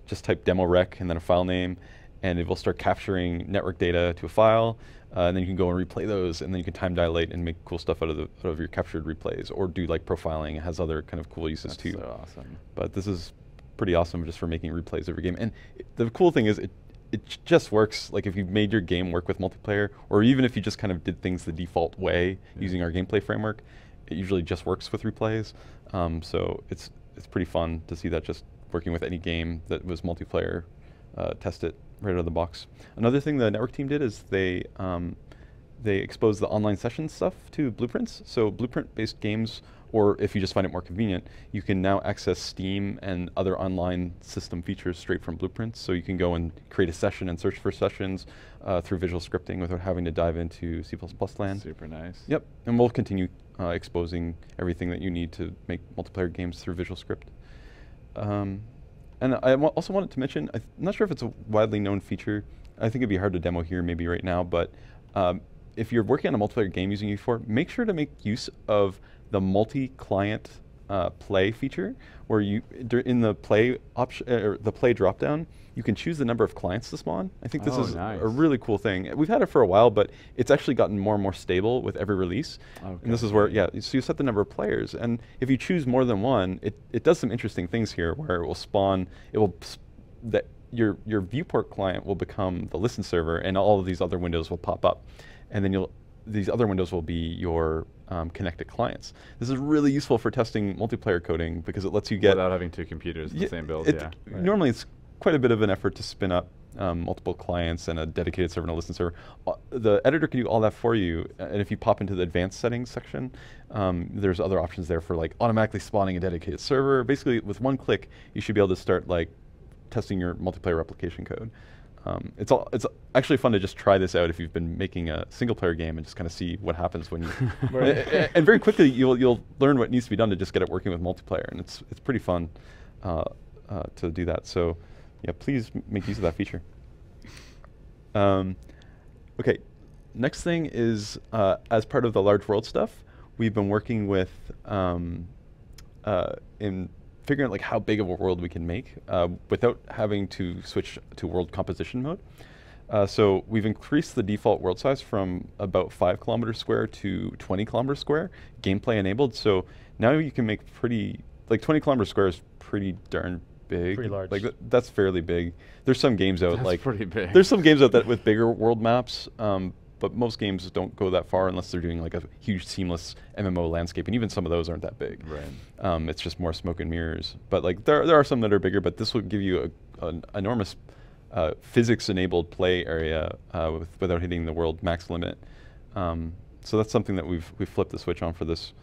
S2: just type demo rec and then a file name, and it will start capturing network data to a file, and then you can go and replay those, and then you can time dilate and make cool stuff out of your captured replays, or do like profiling. It has other kind of cool uses too.
S1: So awesome.
S2: But this is pretty awesome just for making replays every game. And the cool thing is it just works, like if you made your game work with multiplayer, or even if you just kind of did things the default way using our gameplay framework, it usually just works with replays. So it's pretty fun to see that just working with any game that was multiplayer, test it right out of the box. Another thing the network team did is they exposed the online session stuff to blueprints. So blueprint-based games, or if you just find it more convenient, you can now access Steam and other online system features straight from blueprints. So you can go and create a session and search for sessions through visual scripting without having to dive into C++ land.
S1: Super nice.
S2: Yep, and we'll continue exposing everything that you need to make multiplayer games through Visual Script. And I also wanted to mention, I'm not sure if it's a widely known feature. I think it'd be hard to demo here maybe right now, but if you're working on a multiplayer game using UE4, make sure to make use of the multi-client play feature, where you in the play option or the play dropdown, you can choose the number of clients to spawn. I think this is
S1: nice.
S2: a really cool thing. We've had it for a while, but it's actually gotten more and more stable with every release.
S1: Okay.
S2: And this is where, so you set the number of players, and if you choose more than one, it does some interesting things here, where it will spawn, your viewport client will become the listen server, and all of these other windows will pop up, and then these other windows will be your connected clients. This is really useful for testing multiplayer coding because it lets you get
S1: without having two computers in the same build.
S2: Normally it's quite a bit of an effort to spin up multiple clients and a dedicated server and a listen server. The editor can do all that for you, and if you pop into the advanced settings section, there's other options there for like automatically spawning a dedicated server. Basically, with one click, you should be able to start like testing your multiplayer replication code. It's actually fun to just try this out if you've been making a single player game and just kind of see what happens when you and very quickly you'll learn what needs to be done to just get it working with multiplayer, and it's pretty fun to do that. So yeah, please make use of that feature. Okay, next thing is as part of the large world stuff, we've been working with in figuring out like how big of a world we can make without having to switch to world composition mode. So we've increased the default world size from about 5 kilometers square to 20 kilometers square, gameplay enabled. So now you can make like 20 kilometers square is pretty darn big.
S3: Pretty large.
S2: Like that's fairly big. There's some games out
S1: That's pretty big.
S2: There's some games out that with bigger world maps, but most games don't go that far unless they're doing like a huge seamless MMO landscape, and even some of those aren't that big.
S1: Right.
S2: It's just more smoke and mirrors. But like there are some that are bigger, but this will give you an enormous physics-enabled play area without hitting the world max limit. So that's something that we've flipped the switch on for this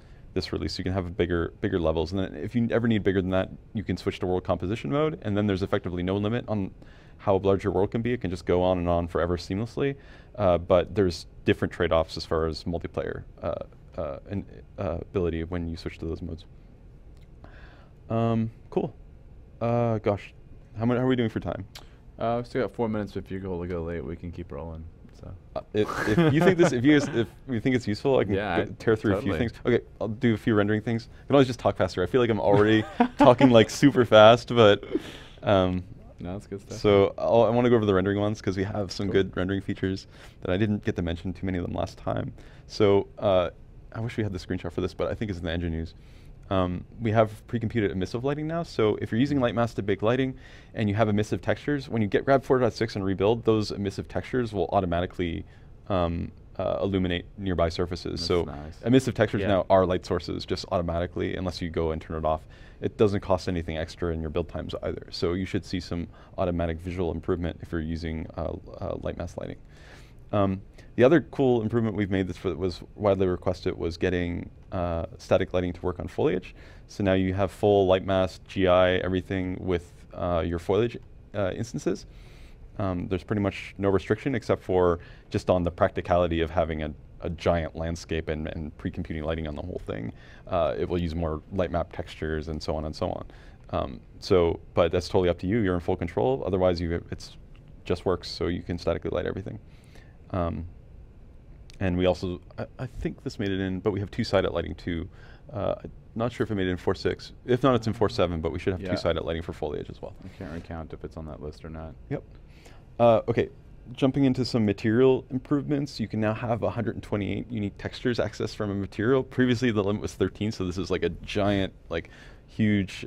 S2: release. You can have bigger levels, and then if you ever need bigger than that, you can switch to world composition mode, and then there's effectively no limit on how large your world can be. It can just go on and on forever seamlessly, but there's different trade-offs as far as multiplayer ability when you switch to those modes. Cool. Gosh, how are we doing for time?
S1: We've still got 4 minutes. If you're going to go late, we can keep rolling. So.
S2: If you think this, if you think it's useful, I can tear through a few things. Okay, I'll do a few rendering things. I can always just talk faster. I feel like I'm already talking like super fast, but
S1: no, that's good stuff.
S2: So I want to go over the rendering ones because we have some good rendering features that I didn't get to mention too many of them last time. So I wish we had the screenshot for this, but I think it's in the engine news. We have pre-computed emissive lighting now, so if you're using Lightmass to bake lighting and you have emissive textures, when you grab 4.6 and rebuild, those emissive textures will automatically illuminate nearby surfaces.
S1: That's
S2: so
S1: nice.
S2: Emissive textures now are light sources just automatically, unless you go and turn it off. It doesn't cost anything extra in your build times either, so you should see some automatic visual improvement if you're using Lightmass lighting. The other cool improvement we've made that was widely requested was getting static lighting to work on foliage. So now you have full Lightmass, GI, everything with your foliage instances. There's pretty much no restriction except for just on the practicality of having a giant landscape and pre-computing lighting on the whole thing. It will use more light map textures and so on and so on. But that's totally up to you. You're in full control. Otherwise, it's just works, so you can statically light everything. And we also, I think this made it in, but we have two-sided lighting too. Not sure if it made it in 4.6. If not, it's in 4.7, but we should have two-sided lighting for foliage as well.
S1: I can't recount if it's on that list or not.
S2: Yep. Okay, jumping into some material improvements, you can now have 128 unique textures accessed from a material. Previously, the limit was 13, so this is like a giant, like huge,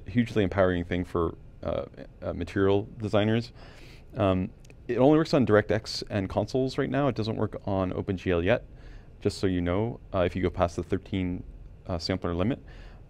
S2: hugely empowering thing for material designers. It only works on DirectX and consoles right now. It doesn't work on OpenGL yet, just so you know, if you go past the 13 sampler limit.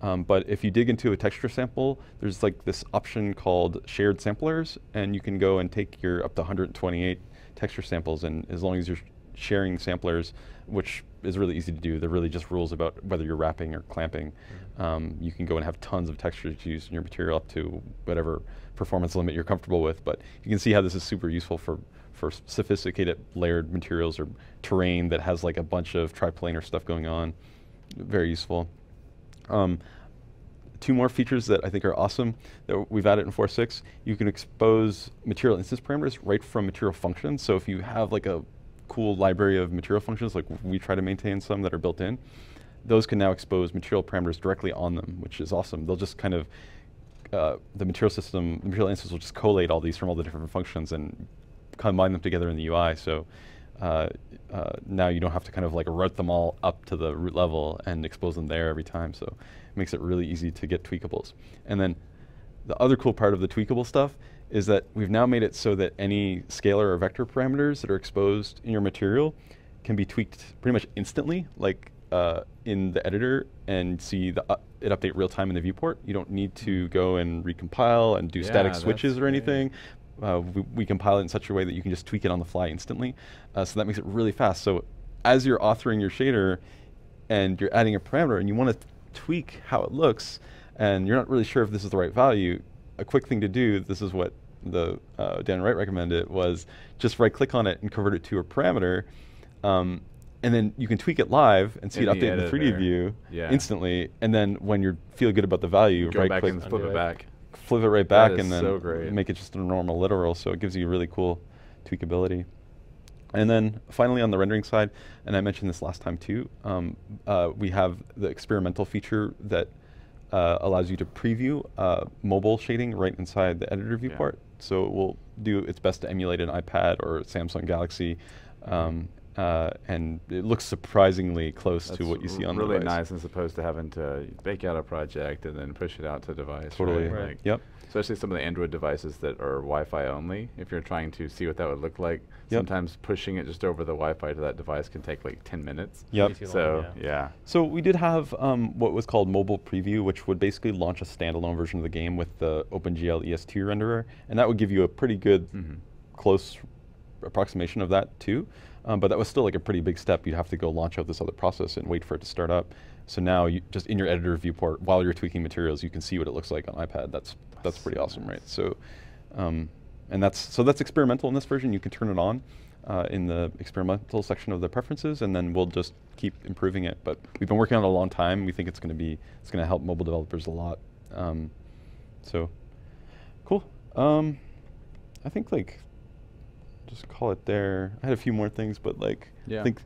S2: But if you dig into a texture sample, there's like this option called shared samplers, and you can go and take your up to 128 texture samples, and as long as you're sharing samplers, which is really easy to do, they're really just rules about whether you're wrapping or clamping. You can go and have tons of textures to use in your material up to whatever performance limit you're comfortable with, but you can see how this is super useful for sophisticated layered materials or terrain that has like a bunch of triplanar stuff going on. Very useful. Two more features that I think are awesome that we've added in 4.6. You can expose material instance parameters right from material functions. So if you have like a cool library of material functions, like we try to maintain some that are built in, those can now expose material parameters directly on them, which is awesome. They'll just kind of, the material instance will just collate all these from all the different functions and combine them together in the UI. So now you don't have to kind of like route them all up to the root level and expose them there every time. So it makes it really easy to get tweakables. And then the other cool part of the tweakable stuff is that we've now made it so that any scalar or vector parameters that are exposed in your material can be tweaked pretty much instantly, like in the editor, and see it update real time in the viewport. You don't need to go and recompile and do static switches or anything. We compile it in such a way that you can just tweak it on the fly instantly. So that makes it really fast. So as you're authoring your shader and you're adding a parameter and you want to tweak how it looks and you're not really sure if this is the right value, a quick thing to do, this is what the Dan Wright recommended, was just right click on it and convert it to a parameter. And then you can tweak it live and see it update in the 3D view instantly. And then when you feel good about the value,
S1: right click and flip it back.
S2: Flip it right back and then
S1: so great.
S2: Make it just a normal literal. So it gives you really cool tweakability. And then finally on the rendering side, and I mentioned this last time too, we have the experimental feature that allows you to preview mobile shading right inside the editor viewport. So it will do its best to emulate an iPad or a Samsung Galaxy, and it looks surprisingly close to what you see on the device.
S1: Really nice, as opposed to having to bake out a project and then push it out to device.
S2: Totally.
S1: Right?
S3: Right.
S1: Like,
S2: Yep.
S1: especially some of the Android devices that are Wi-Fi only. If you're trying to see what that would look like, sometimes pushing it just over the Wi-Fi to that device can take like 10 minutes.
S2: Yep.
S1: So yeah.
S2: So we did have what was called mobile preview, which would basically launch a standalone version of the game with the OpenGL ES2 renderer, and that would give you a pretty good, close approximation of that too. But that was still like a pretty big step. You'd have to go launch out this other process and wait for it to start up. So now you just in your editor viewport, while you're tweaking materials, you can see what it looks like on iPad. That's pretty awesome, right? So, and that's experimental in this version. You can turn it on in the experimental section of the preferences, and then we'll just keep improving it. But we've been working on it a long time. We think it's going to help mobile developers a lot. So, cool. I think like just call it there. I had a few more things, but like I think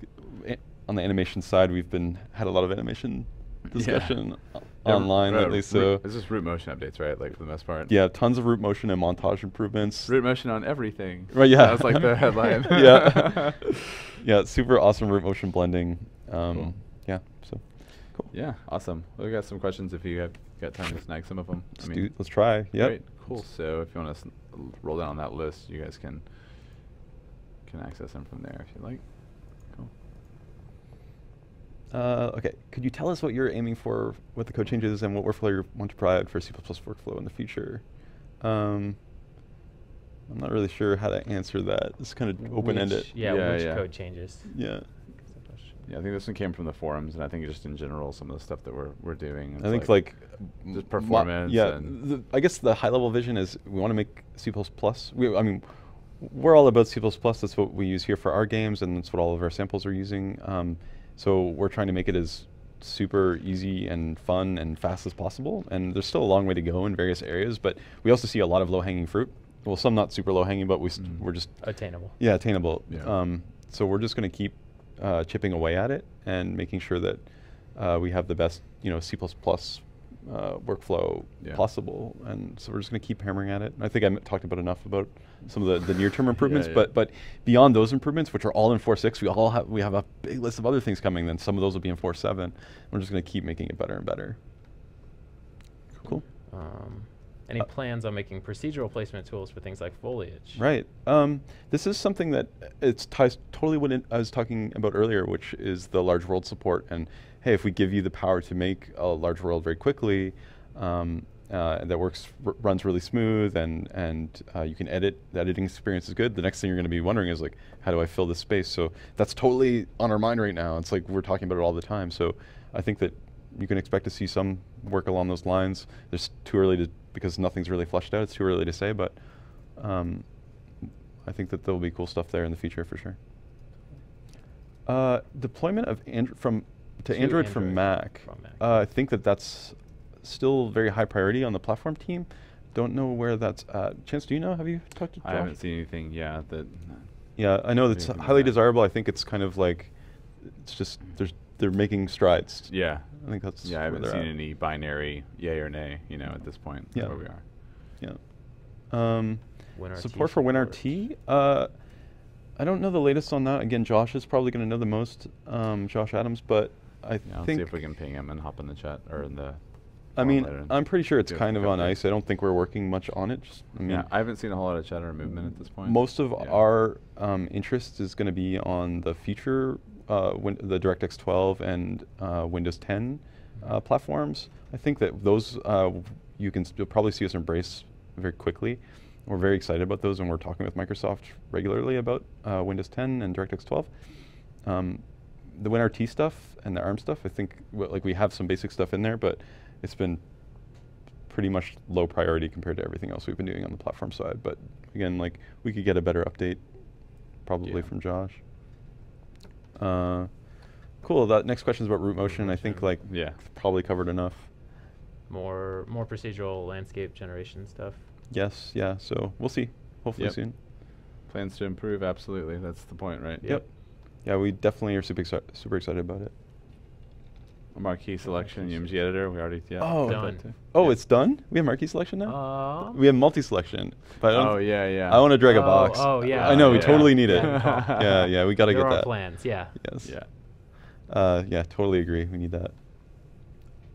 S2: on the animation side, we've had a lot of animation discussion online lately. So
S1: it's just root motion updates, right? Like for the most part.
S2: Yeah, tons of root motion and montage improvements.
S1: Root motion on everything.
S2: Right. Yeah.
S1: That was like the headline.
S2: Yeah. Yeah. Super awesome root motion blending.
S1: Cool.
S2: Yeah. So cool.
S1: Yeah. Awesome. We got some questions if you have got time to snag some of them.
S2: Let's try. Yep.
S1: Great. Cool. So if you want to roll down on that list, you guys can access them from there if you like. Cool.
S2: Okay, could you tell us what you're aiming for with the code changes and what workflow you want to provide for C++ workflow in the future? I'm not really sure how to answer that. It's kind of open-ended.
S3: Which code changes?
S2: Yeah.
S1: Yeah, I think this one came from the forums, and I think just in general, some of the stuff that we're doing.
S2: I think like
S1: just performance.
S2: I guess the high-level vision is we want to make C++. We're all about C++. That's what we use here for our games, and that's what all of our samples are using. So we're trying to make it as super easy and fun and fast as possible. And there's still a long way to go in various areas, but we also see a lot of low-hanging fruit. Well, some not super low-hanging, but we're just
S3: attainable. Yeah,
S2: attainable.
S1: Yeah.
S2: So we're just going to keep chipping away at it and making sure that we have the best, C++ workflow possible. And so we're just going to keep hammering at it. I think I talked about enough about some of the near-term improvements, but beyond those improvements, which are all in 4.6, we have a big list of other things coming. Then some of those will be in 4.7. We're just going to keep making it better and better. Cool.
S3: Any plans on making procedural placement tools for things like foliage?
S2: Right. This is something that ties totally what I was talking about earlier, which is the large world support. And hey, if we give you the power to make a large world very quickly, that runs really smooth, and you can edit. The editing experience is good. The next thing you're going to be wondering is like, how do I fill this space? So that's totally on our mind right now. It's like we're talking about it all the time. So I think that you can expect to see some work along those lines. There's too early because nothing's really fleshed out. It's too early to say, but I think that there'll be cool stuff there in the future for sure. Deployment of Android from Mac. I think that's still very high priority on the platform team. Don't know where that's at. Chance, do you know? Have you talked to Josh?
S1: I haven't seen anything. Yeah,
S2: I know that's highly desirable. I think it's kind of like it's just they're making strides.
S1: Yeah,
S2: I think that's
S1: I haven't seen any binary yay or nay. At this point, that's where we are.
S2: Yeah. Support for WinRT. I don't know the latest on that. Again, Josh is probably going to know the most. Josh Adams, but I'll
S1: see if we can ping him and hop in the chat or in the.
S2: I'm pretty sure it's kind of on ice. I don't think we're working much on it.
S1: I haven't seen a whole lot of chatter or movement at this point.
S2: Most of our interest is going to be on the future, the DirectX 12 and Windows 10 platforms. I think that those you'll probably see us embrace very quickly. We're very excited about those, and we're talking with Microsoft regularly about Windows 10 and DirectX 12. The WinRT stuff and the ARM stuff, I think we have some basic stuff in there, but it's been pretty much low priority compared to everything else we've been doing on the platform side. But again, we could get a better update probably from Josh. Cool. That next question is about root motion. I think probably covered enough.
S3: More procedural landscape generation stuff.
S2: Yes. Yeah. So we'll see. Hopefully soon.
S1: Plans to improve, absolutely. That's the point, right?
S2: Yep. Yeah, we definitely are super excited about it.
S1: Marquee selection, UMG editor. We already
S2: Oh,
S3: done.
S2: Oh, it's done. We have marquee selection now. We have multi-selection. But
S1: yeah.
S2: I want to drag a box.
S3: Oh, yeah.
S2: I know we
S1: Yeah.
S2: totally need it.
S3: Yeah.
S2: Yeah, we got to
S3: There
S2: get
S3: are
S2: that.
S3: plans, yeah.
S2: Yes.
S1: Yeah.
S2: Yeah, totally agree. We need that.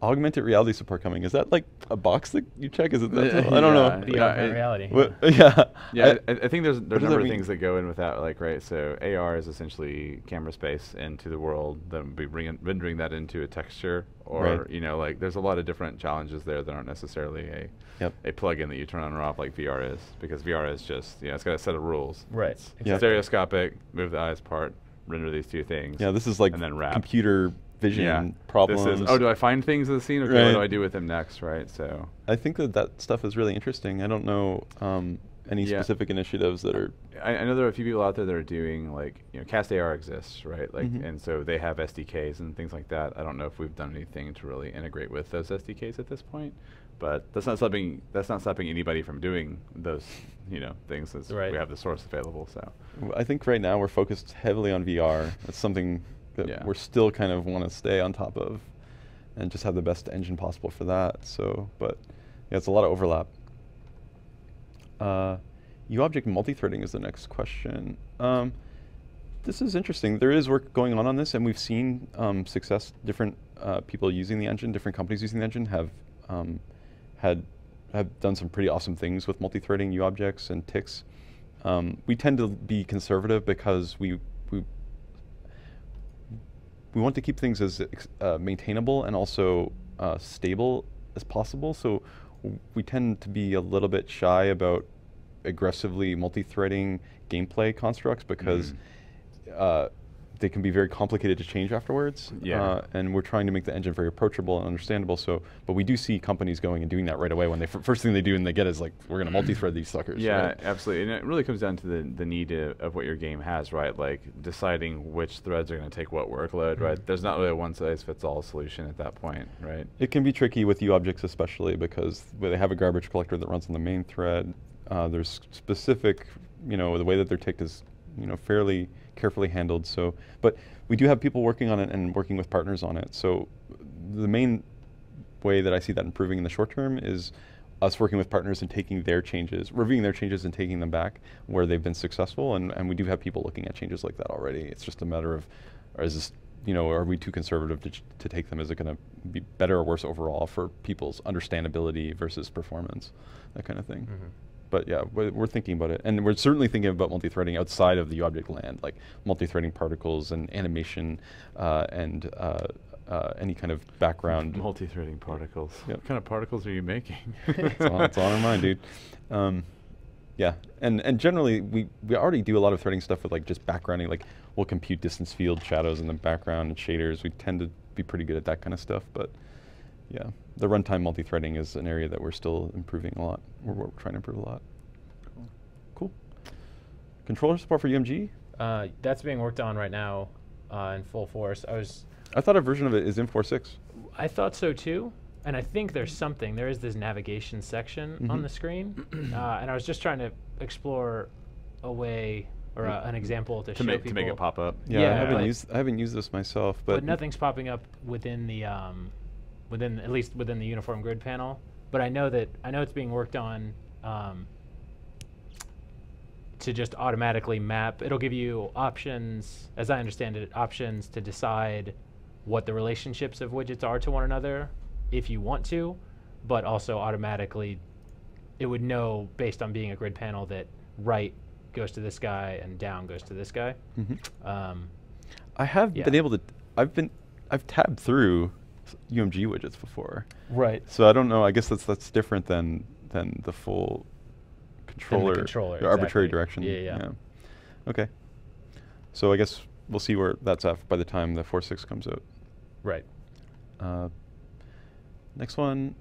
S2: Augmented reality support coming. Is that like a box that you check? Is it that? I don't know.
S3: The augmented reality.
S2: Yeah.
S1: Yeah, I think there's a
S2: does
S1: number
S2: that
S1: of things
S2: mean?
S1: that go in with that, like, right, so AR is essentially camera space into the world, then be rendering that into a texture, or,
S2: Right.
S1: you know, like, there's a lot of different challenges there that aren't necessarily a plugin that you turn on or off like VR is, because VR is just, you know, it's got a set of rules.
S3: Right.
S1: It's
S2: Yeah.
S1: stereoscopic, move the eyes apart, render these two things.
S2: Yeah, this is like
S1: and then wrap.
S2: computer vision problems.
S1: This is, oh, do I find things in the scene? Okay,
S2: Right.
S1: what do I do with them next, right? So
S2: I think that stuff is really interesting. I don't know any specific initiatives that are.
S1: I know there are a few people out there that are doing, like, you know, Cast AR exists, right? Like,
S2: Mhm.
S1: and so they have SDKs and things like that. I don't know if we've done anything to really integrate with those SDKs at this point, but that's not stopping anybody from doing those, you know, things. As
S3: Right.
S1: we have the source available. So
S2: I think right now we're focused heavily on VR. That's something that we're still kind of want to stay on top of, and just have the best engine possible for that. So, but yeah, it's a lot of overlap. UObject multi-threading is the next question. This is interesting. There is work going on this, and we've seen success. Different people using the engine, different companies using the engine have done some pretty awesome things with multi-threading UObjects and ticks. We tend to be conservative because we want to keep things as maintainable and also stable as possible. So we tend to be a little bit shy about aggressively multi-threading gameplay constructs because they can be very complicated to change afterwards.
S1: Yeah.
S2: And we're trying to make the engine very approachable and understandable. So, but we do see companies going and doing that right away when they first thing they do and they get is like, we're going to multi-thread these suckers.
S1: yeah,
S2: right?
S1: absolutely. And it really comes down to the need of what your game has, right? Like deciding which threads are going to take what workload, right? There's not really a one-size-fits-all solution at that point, right?
S2: It can be tricky with UObjects especially because they have a garbage collector that runs on the main thread. There's specific, you know, the way that they're ticked is, you know, fairly carefully handled. So, but we do have people working on it and working with partners on it. So the main way that I see that improving in the short term is us working with partners and taking their changes, reviewing their changes and taking them back where they've been successful. And we do have people looking at changes like that already. It's just a matter of, is this, you know, are we too conservative to take them? Is it going to be better or worse overall for people's understandability versus performance, that kind of thing. But yeah, we're thinking about it. And we're certainly thinking about multi-threading outside of the UObject land, like multi-threading particles and animation and any kind of background.
S1: Multi-threading particles.
S2: Yep.
S1: What kind of particles are you making?
S2: It's on our mind, dude. Yeah, and generally we already do a lot of threading stuff with like just backgrounding, like we'll compute distance field shadows in the background and shaders. We tend to be pretty good at that kind of stuff, but yeah, the runtime multi-threading is an area that we're still improving a lot. We're trying to improve a lot. Cool. Controller support for UMG?
S3: That's being worked on right now in full force.
S2: I thought a version of it is in 4.6.
S3: I thought so too, and I think there's something. There is this navigation section on the screen, and I was just trying to explore a way or an example to show people.
S1: To make it pop up.
S2: Yeah,
S3: Yeah,
S2: I haven't used this myself, but
S3: nothing's popping up within the at least within the uniform grid panel. But I know it's being worked on to just automatically map. It'll give you options, as I understand it, options to decide what the relationships of widgets are to one another if you want to, but also automatically it would know based on being a grid panel that right goes to this guy and down goes to this guy.
S2: I have been able to. I've tabbed through UMG widgets before.
S3: Right.
S2: So I don't know. I guess that's different than the full controller,
S3: controller,
S2: arbitrary
S3: exactly.
S2: direction.
S3: Yeah.
S2: Okay. So I guess we'll see where that's at by the time the 4.6 comes out.
S3: Right.
S2: Next one.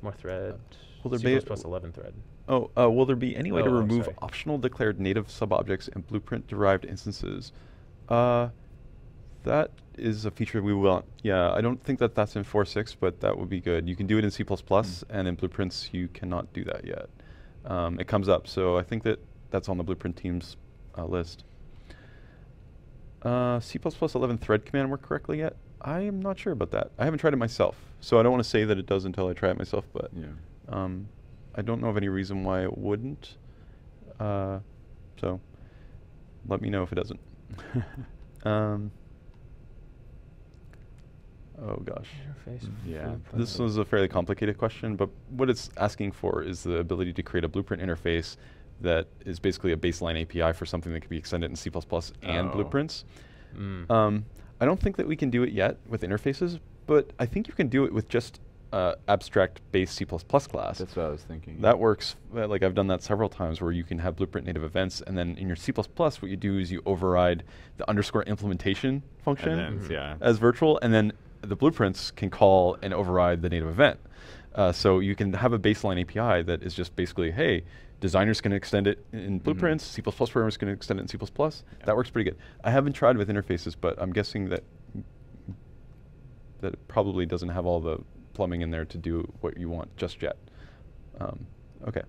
S3: More thread.
S2: Will there
S3: C++
S2: be
S3: 11 thread.
S2: will there be any way to
S3: Oh,
S2: remove
S3: sorry.
S2: optional declared native subobjects and blueprint-derived instances? That is a feature we want. Yeah, I don't think that's in 4.6, but that would be good. You can do it in C++, and in blueprints you cannot do that yet. It comes up, so I think that that's on the Blueprint team's list. C++11 thread command work correctly yet? I am not sure about that. I haven't tried it myself, so I don't want to say that it does until I try it myself, but I don't know of any reason why it wouldn't. So let me know if it doesn't. Oh gosh.
S3: Interface.
S1: Yeah.
S2: This was a fairly complicated question, but what it's asking for is the ability to create a Blueprint interface that is basically a baseline API for something that can be extended in C++ and Blueprints. I don't think that we can do it yet with interfaces, but I think you can do it with just abstract-based C++ class.
S1: That's what I was thinking.
S2: That works. Like I've done that several times, where you can have Blueprint native events, and then in your C++, what you do is you override the underscore implementation function as virtual, and then the Blueprints can call and override the native event. So you can have a baseline API that is just basically, hey, designers can extend it in Blueprints, C++ programmers can extend it in C++. That works pretty good. I haven't tried with interfaces, but I'm guessing that it probably doesn't have all the plumbing in there to do what you want just yet. Okay.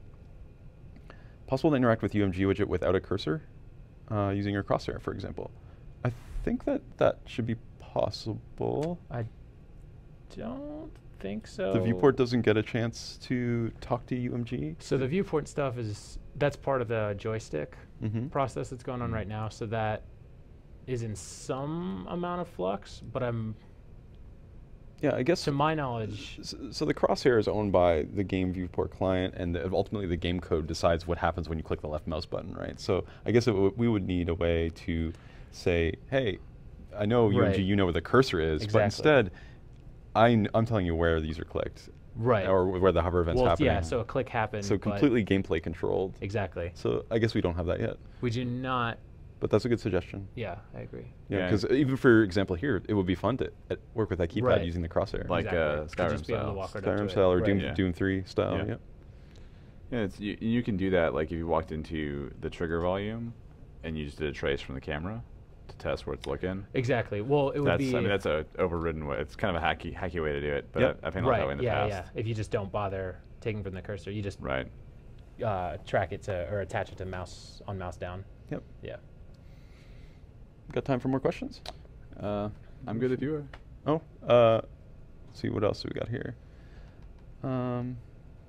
S2: Possible to interact with UMG widget without a cursor using your crosshair, for example. I think that should be possible.
S3: I don't think so.
S2: The viewport doesn't get a chance to talk to UMG?
S3: So the viewport stuff that's part of the joystick process that's going on right now, so that is in some amount of flux, but
S2: yeah, I guess
S3: to my knowledge.
S2: So the crosshair is owned by the game viewport client, and ultimately the game code decides what happens when you click the left mouse button, right? So I guess we would need a way to say, hey, I know UMG, you know where the cursor is, but instead, I'm telling you where these are clicked.
S3: Right.
S2: Or where the hover event's happening.
S3: Yeah, so a click happened.
S2: So completely gameplay controlled.
S3: Exactly.
S2: So I guess we don't have that yet.
S3: We do not.
S2: But that's a good suggestion.
S3: Yeah, I agree.
S2: Yeah, because even for example here, it would be fun to work with that keypad using the crosshair.
S1: Like Skyrim style.
S2: Skyrim style or Doom 3 style,
S1: Yeah, you can do that like if you walked into the trigger volume and you just did a trace from the camera to test where it's looking.
S3: Exactly. Well, it would be...
S1: I mean, that's a overridden way. It's kind of a hacky way to do it, but I've handled it that way in the past.
S3: Yeah. If you just don't bother taking from the cursor, you just track it to, or attach it to mouse down.
S2: Yep.
S3: Yeah.
S2: Got time for more questions?
S1: I'm good if you are.
S2: Let's see, what else do we got here?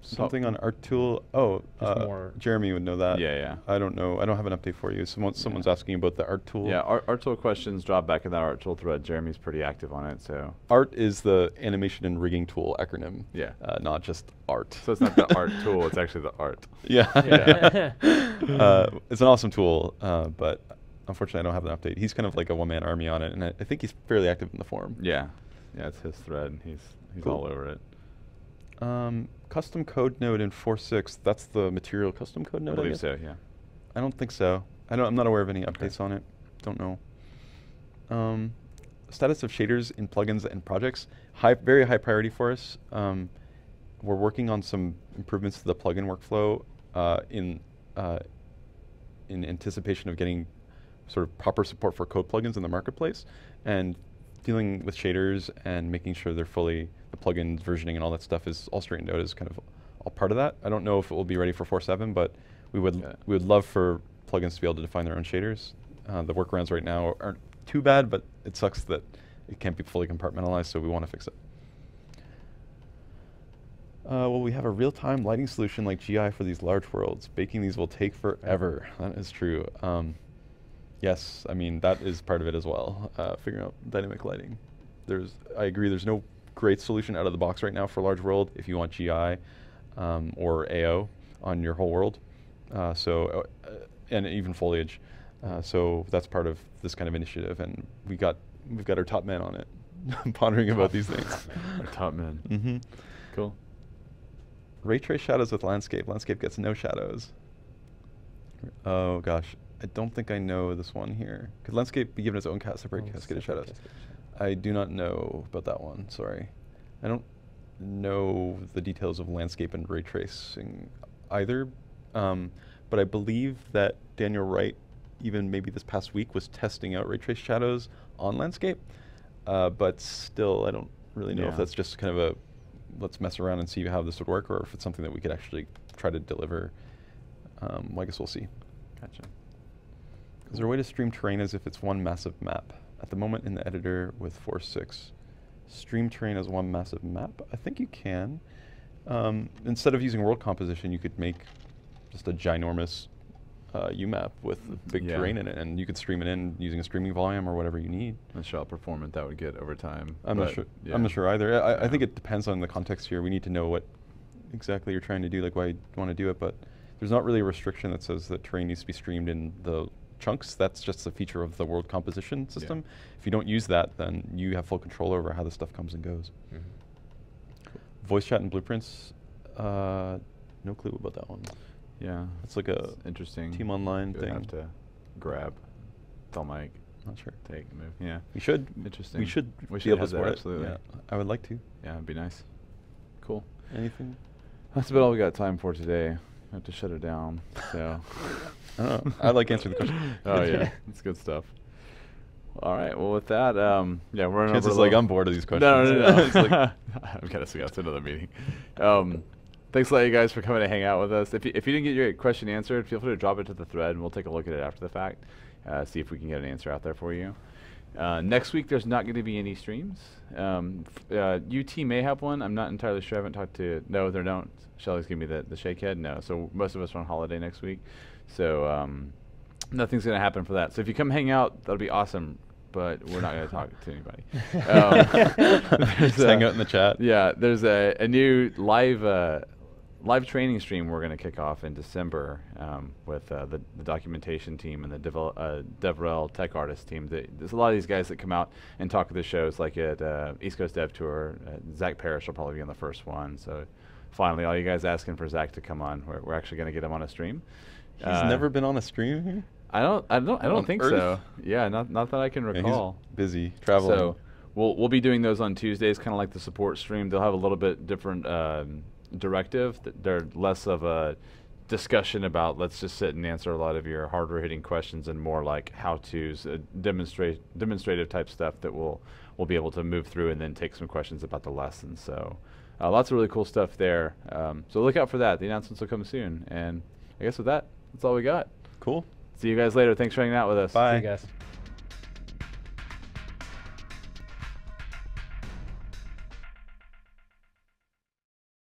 S2: Something on ArtTool. Jeremy would know that.
S1: Yeah.
S2: I don't know. I don't have an update for you. Someone's asking about the ArtTool.
S1: Yeah, ArtTool questions drop back in that ArtTool thread. Jeremy's pretty active on it, so.
S2: Art is the animation and rigging tool acronym.
S1: Yeah.
S2: Not just art.
S1: So it's not the art tool, it's actually the art.
S2: Yeah. It's an awesome tool, but unfortunately I don't have an update. He's kind of like a one-man army on it, and I think he's fairly active in the forum.
S1: Yeah, it's his thread. He's all over it.
S2: Custom code node in 4.6, that's the material custom code node,
S1: I believe so, yeah.
S2: I don't think so. I'm not aware of any updates on it. Don't know. Status of shaders in plugins and projects, very high priority for us. We're working on some improvements to the plugin workflow in anticipation of getting sort of proper support for code plugins in the marketplace, and dealing with shaders and making sure they're fully, the plugins versioning and all that stuff is all straightened out is kind of all part of that. I don't know if it will be ready for 4.7, but we would love for plugins to be able to define their own shaders. The workarounds right now aren't too bad, but it sucks that it can't be fully compartmentalized, so we want to fix it. Will we have a real-time lighting solution like GI for these large worlds? Baking these will take forever. That is true. Yes, I mean, that is part of it as well, figuring out dynamic lighting. I agree, there's no great solution out of the box right now for large world if you want GI or AO on your whole world, and even foliage. So that's part of this kind of initiative, and we've got our top men on it, pondering about these things.
S1: Our top men. Cool.
S2: Ray trace shadows with landscape. Landscape gets no shadows. Oh gosh. I don't think I know this one here. Could landscape be given its own separate cascaded shadows? I do not know about that one, sorry. I don't know the details of landscape and ray tracing either, but I believe that Daniel Wright, even maybe this past week, was testing out ray trace shadows on landscape, but still I don't really know if that's just kind of a let's mess around and see how this would work, or if it's something that we could actually try to deliver. I guess we'll see.
S1: Gotcha.
S2: Is there a way to stream terrain as if it's one massive map? At the moment in the editor with 4.6, stream terrain as one massive map? I think you can. Instead of using world composition, you could make just a ginormous UMap with big terrain in it, and you could stream it in using a streaming volume or whatever you need.
S1: I'm not sure how performant that would get over time.
S2: I'm not sure. Yeah. I'm not sure either. I think it depends on the context here. We need to know what exactly you're trying to do, like why you want to do it, but there's not really a restriction that says that terrain needs to be streamed in the chunks. That's just a feature of the world composition system. Yeah. If you don't use that, then you have full control over how the stuff comes and goes. Cool. Voice chat and blueprints, no clue about that one.
S1: Yeah,
S2: it's like a
S1: interesting
S2: team online thing.
S1: Have to grab, tell Mike.
S2: Not sure.
S1: Take and move. Yeah,
S2: we should.
S1: Interesting.
S2: We should be able to support it. Absolutely. Yeah, I would like to.
S1: Yeah, it'd be nice. Cool.
S2: Anything?
S1: That's about all we got time for today. I have to shut it down. So.
S2: I don't know. I like answering the question.
S1: Oh yeah, that's good stuff. All right. Well, with that, yeah, we're running over.
S2: It's like I'm bored of these questions.
S1: No. It's like I've got to go to another meeting. Thanks a lot, you guys, for coming to hang out with us. If you didn't get your question answered, feel free to drop it to the thread, and we'll take a look at it after the fact, see if we can get an answer out there for you. Next week, there's not going to be any streams. UT may have one. I'm not entirely sure. I haven't talked to. No, they don't. Shelly's giving me the shake head. No. So most of us are on holiday next week. So nothing's going to happen for that. So if you come hang out, that'll be awesome. But we're not going to talk to anybody.
S2: Just hang out in the chat.
S1: Yeah, there's a new live training stream we're going to kick off in December with the documentation team and the DevRel tech artist team. There's a lot of these guys that come out and talk at the shows, like at East Coast Dev Tour. Zach Parrish will probably be on the first one. So finally, all you guys asking for Zach to come on, we're actually going to get him on a stream.
S2: He's never been on a stream here?
S1: I don't think so. Yeah, not that I can recall.
S2: He's busy traveling.
S1: So we'll be doing those on Tuesdays, kind of like the support stream. They'll have a little bit different directive. They're less of a discussion about let's just sit and answer a lot of your hardware hitting questions, and more like how-tos, demonstrative type stuff that we'll be able to move through and then take some questions about the lessons. So lots of really cool stuff there. So look out for that. The announcements will come soon. And I guess with that, that's all we got.
S2: Cool.
S1: See you guys later. Thanks for hanging out with us.
S2: Bye.
S3: See you guys.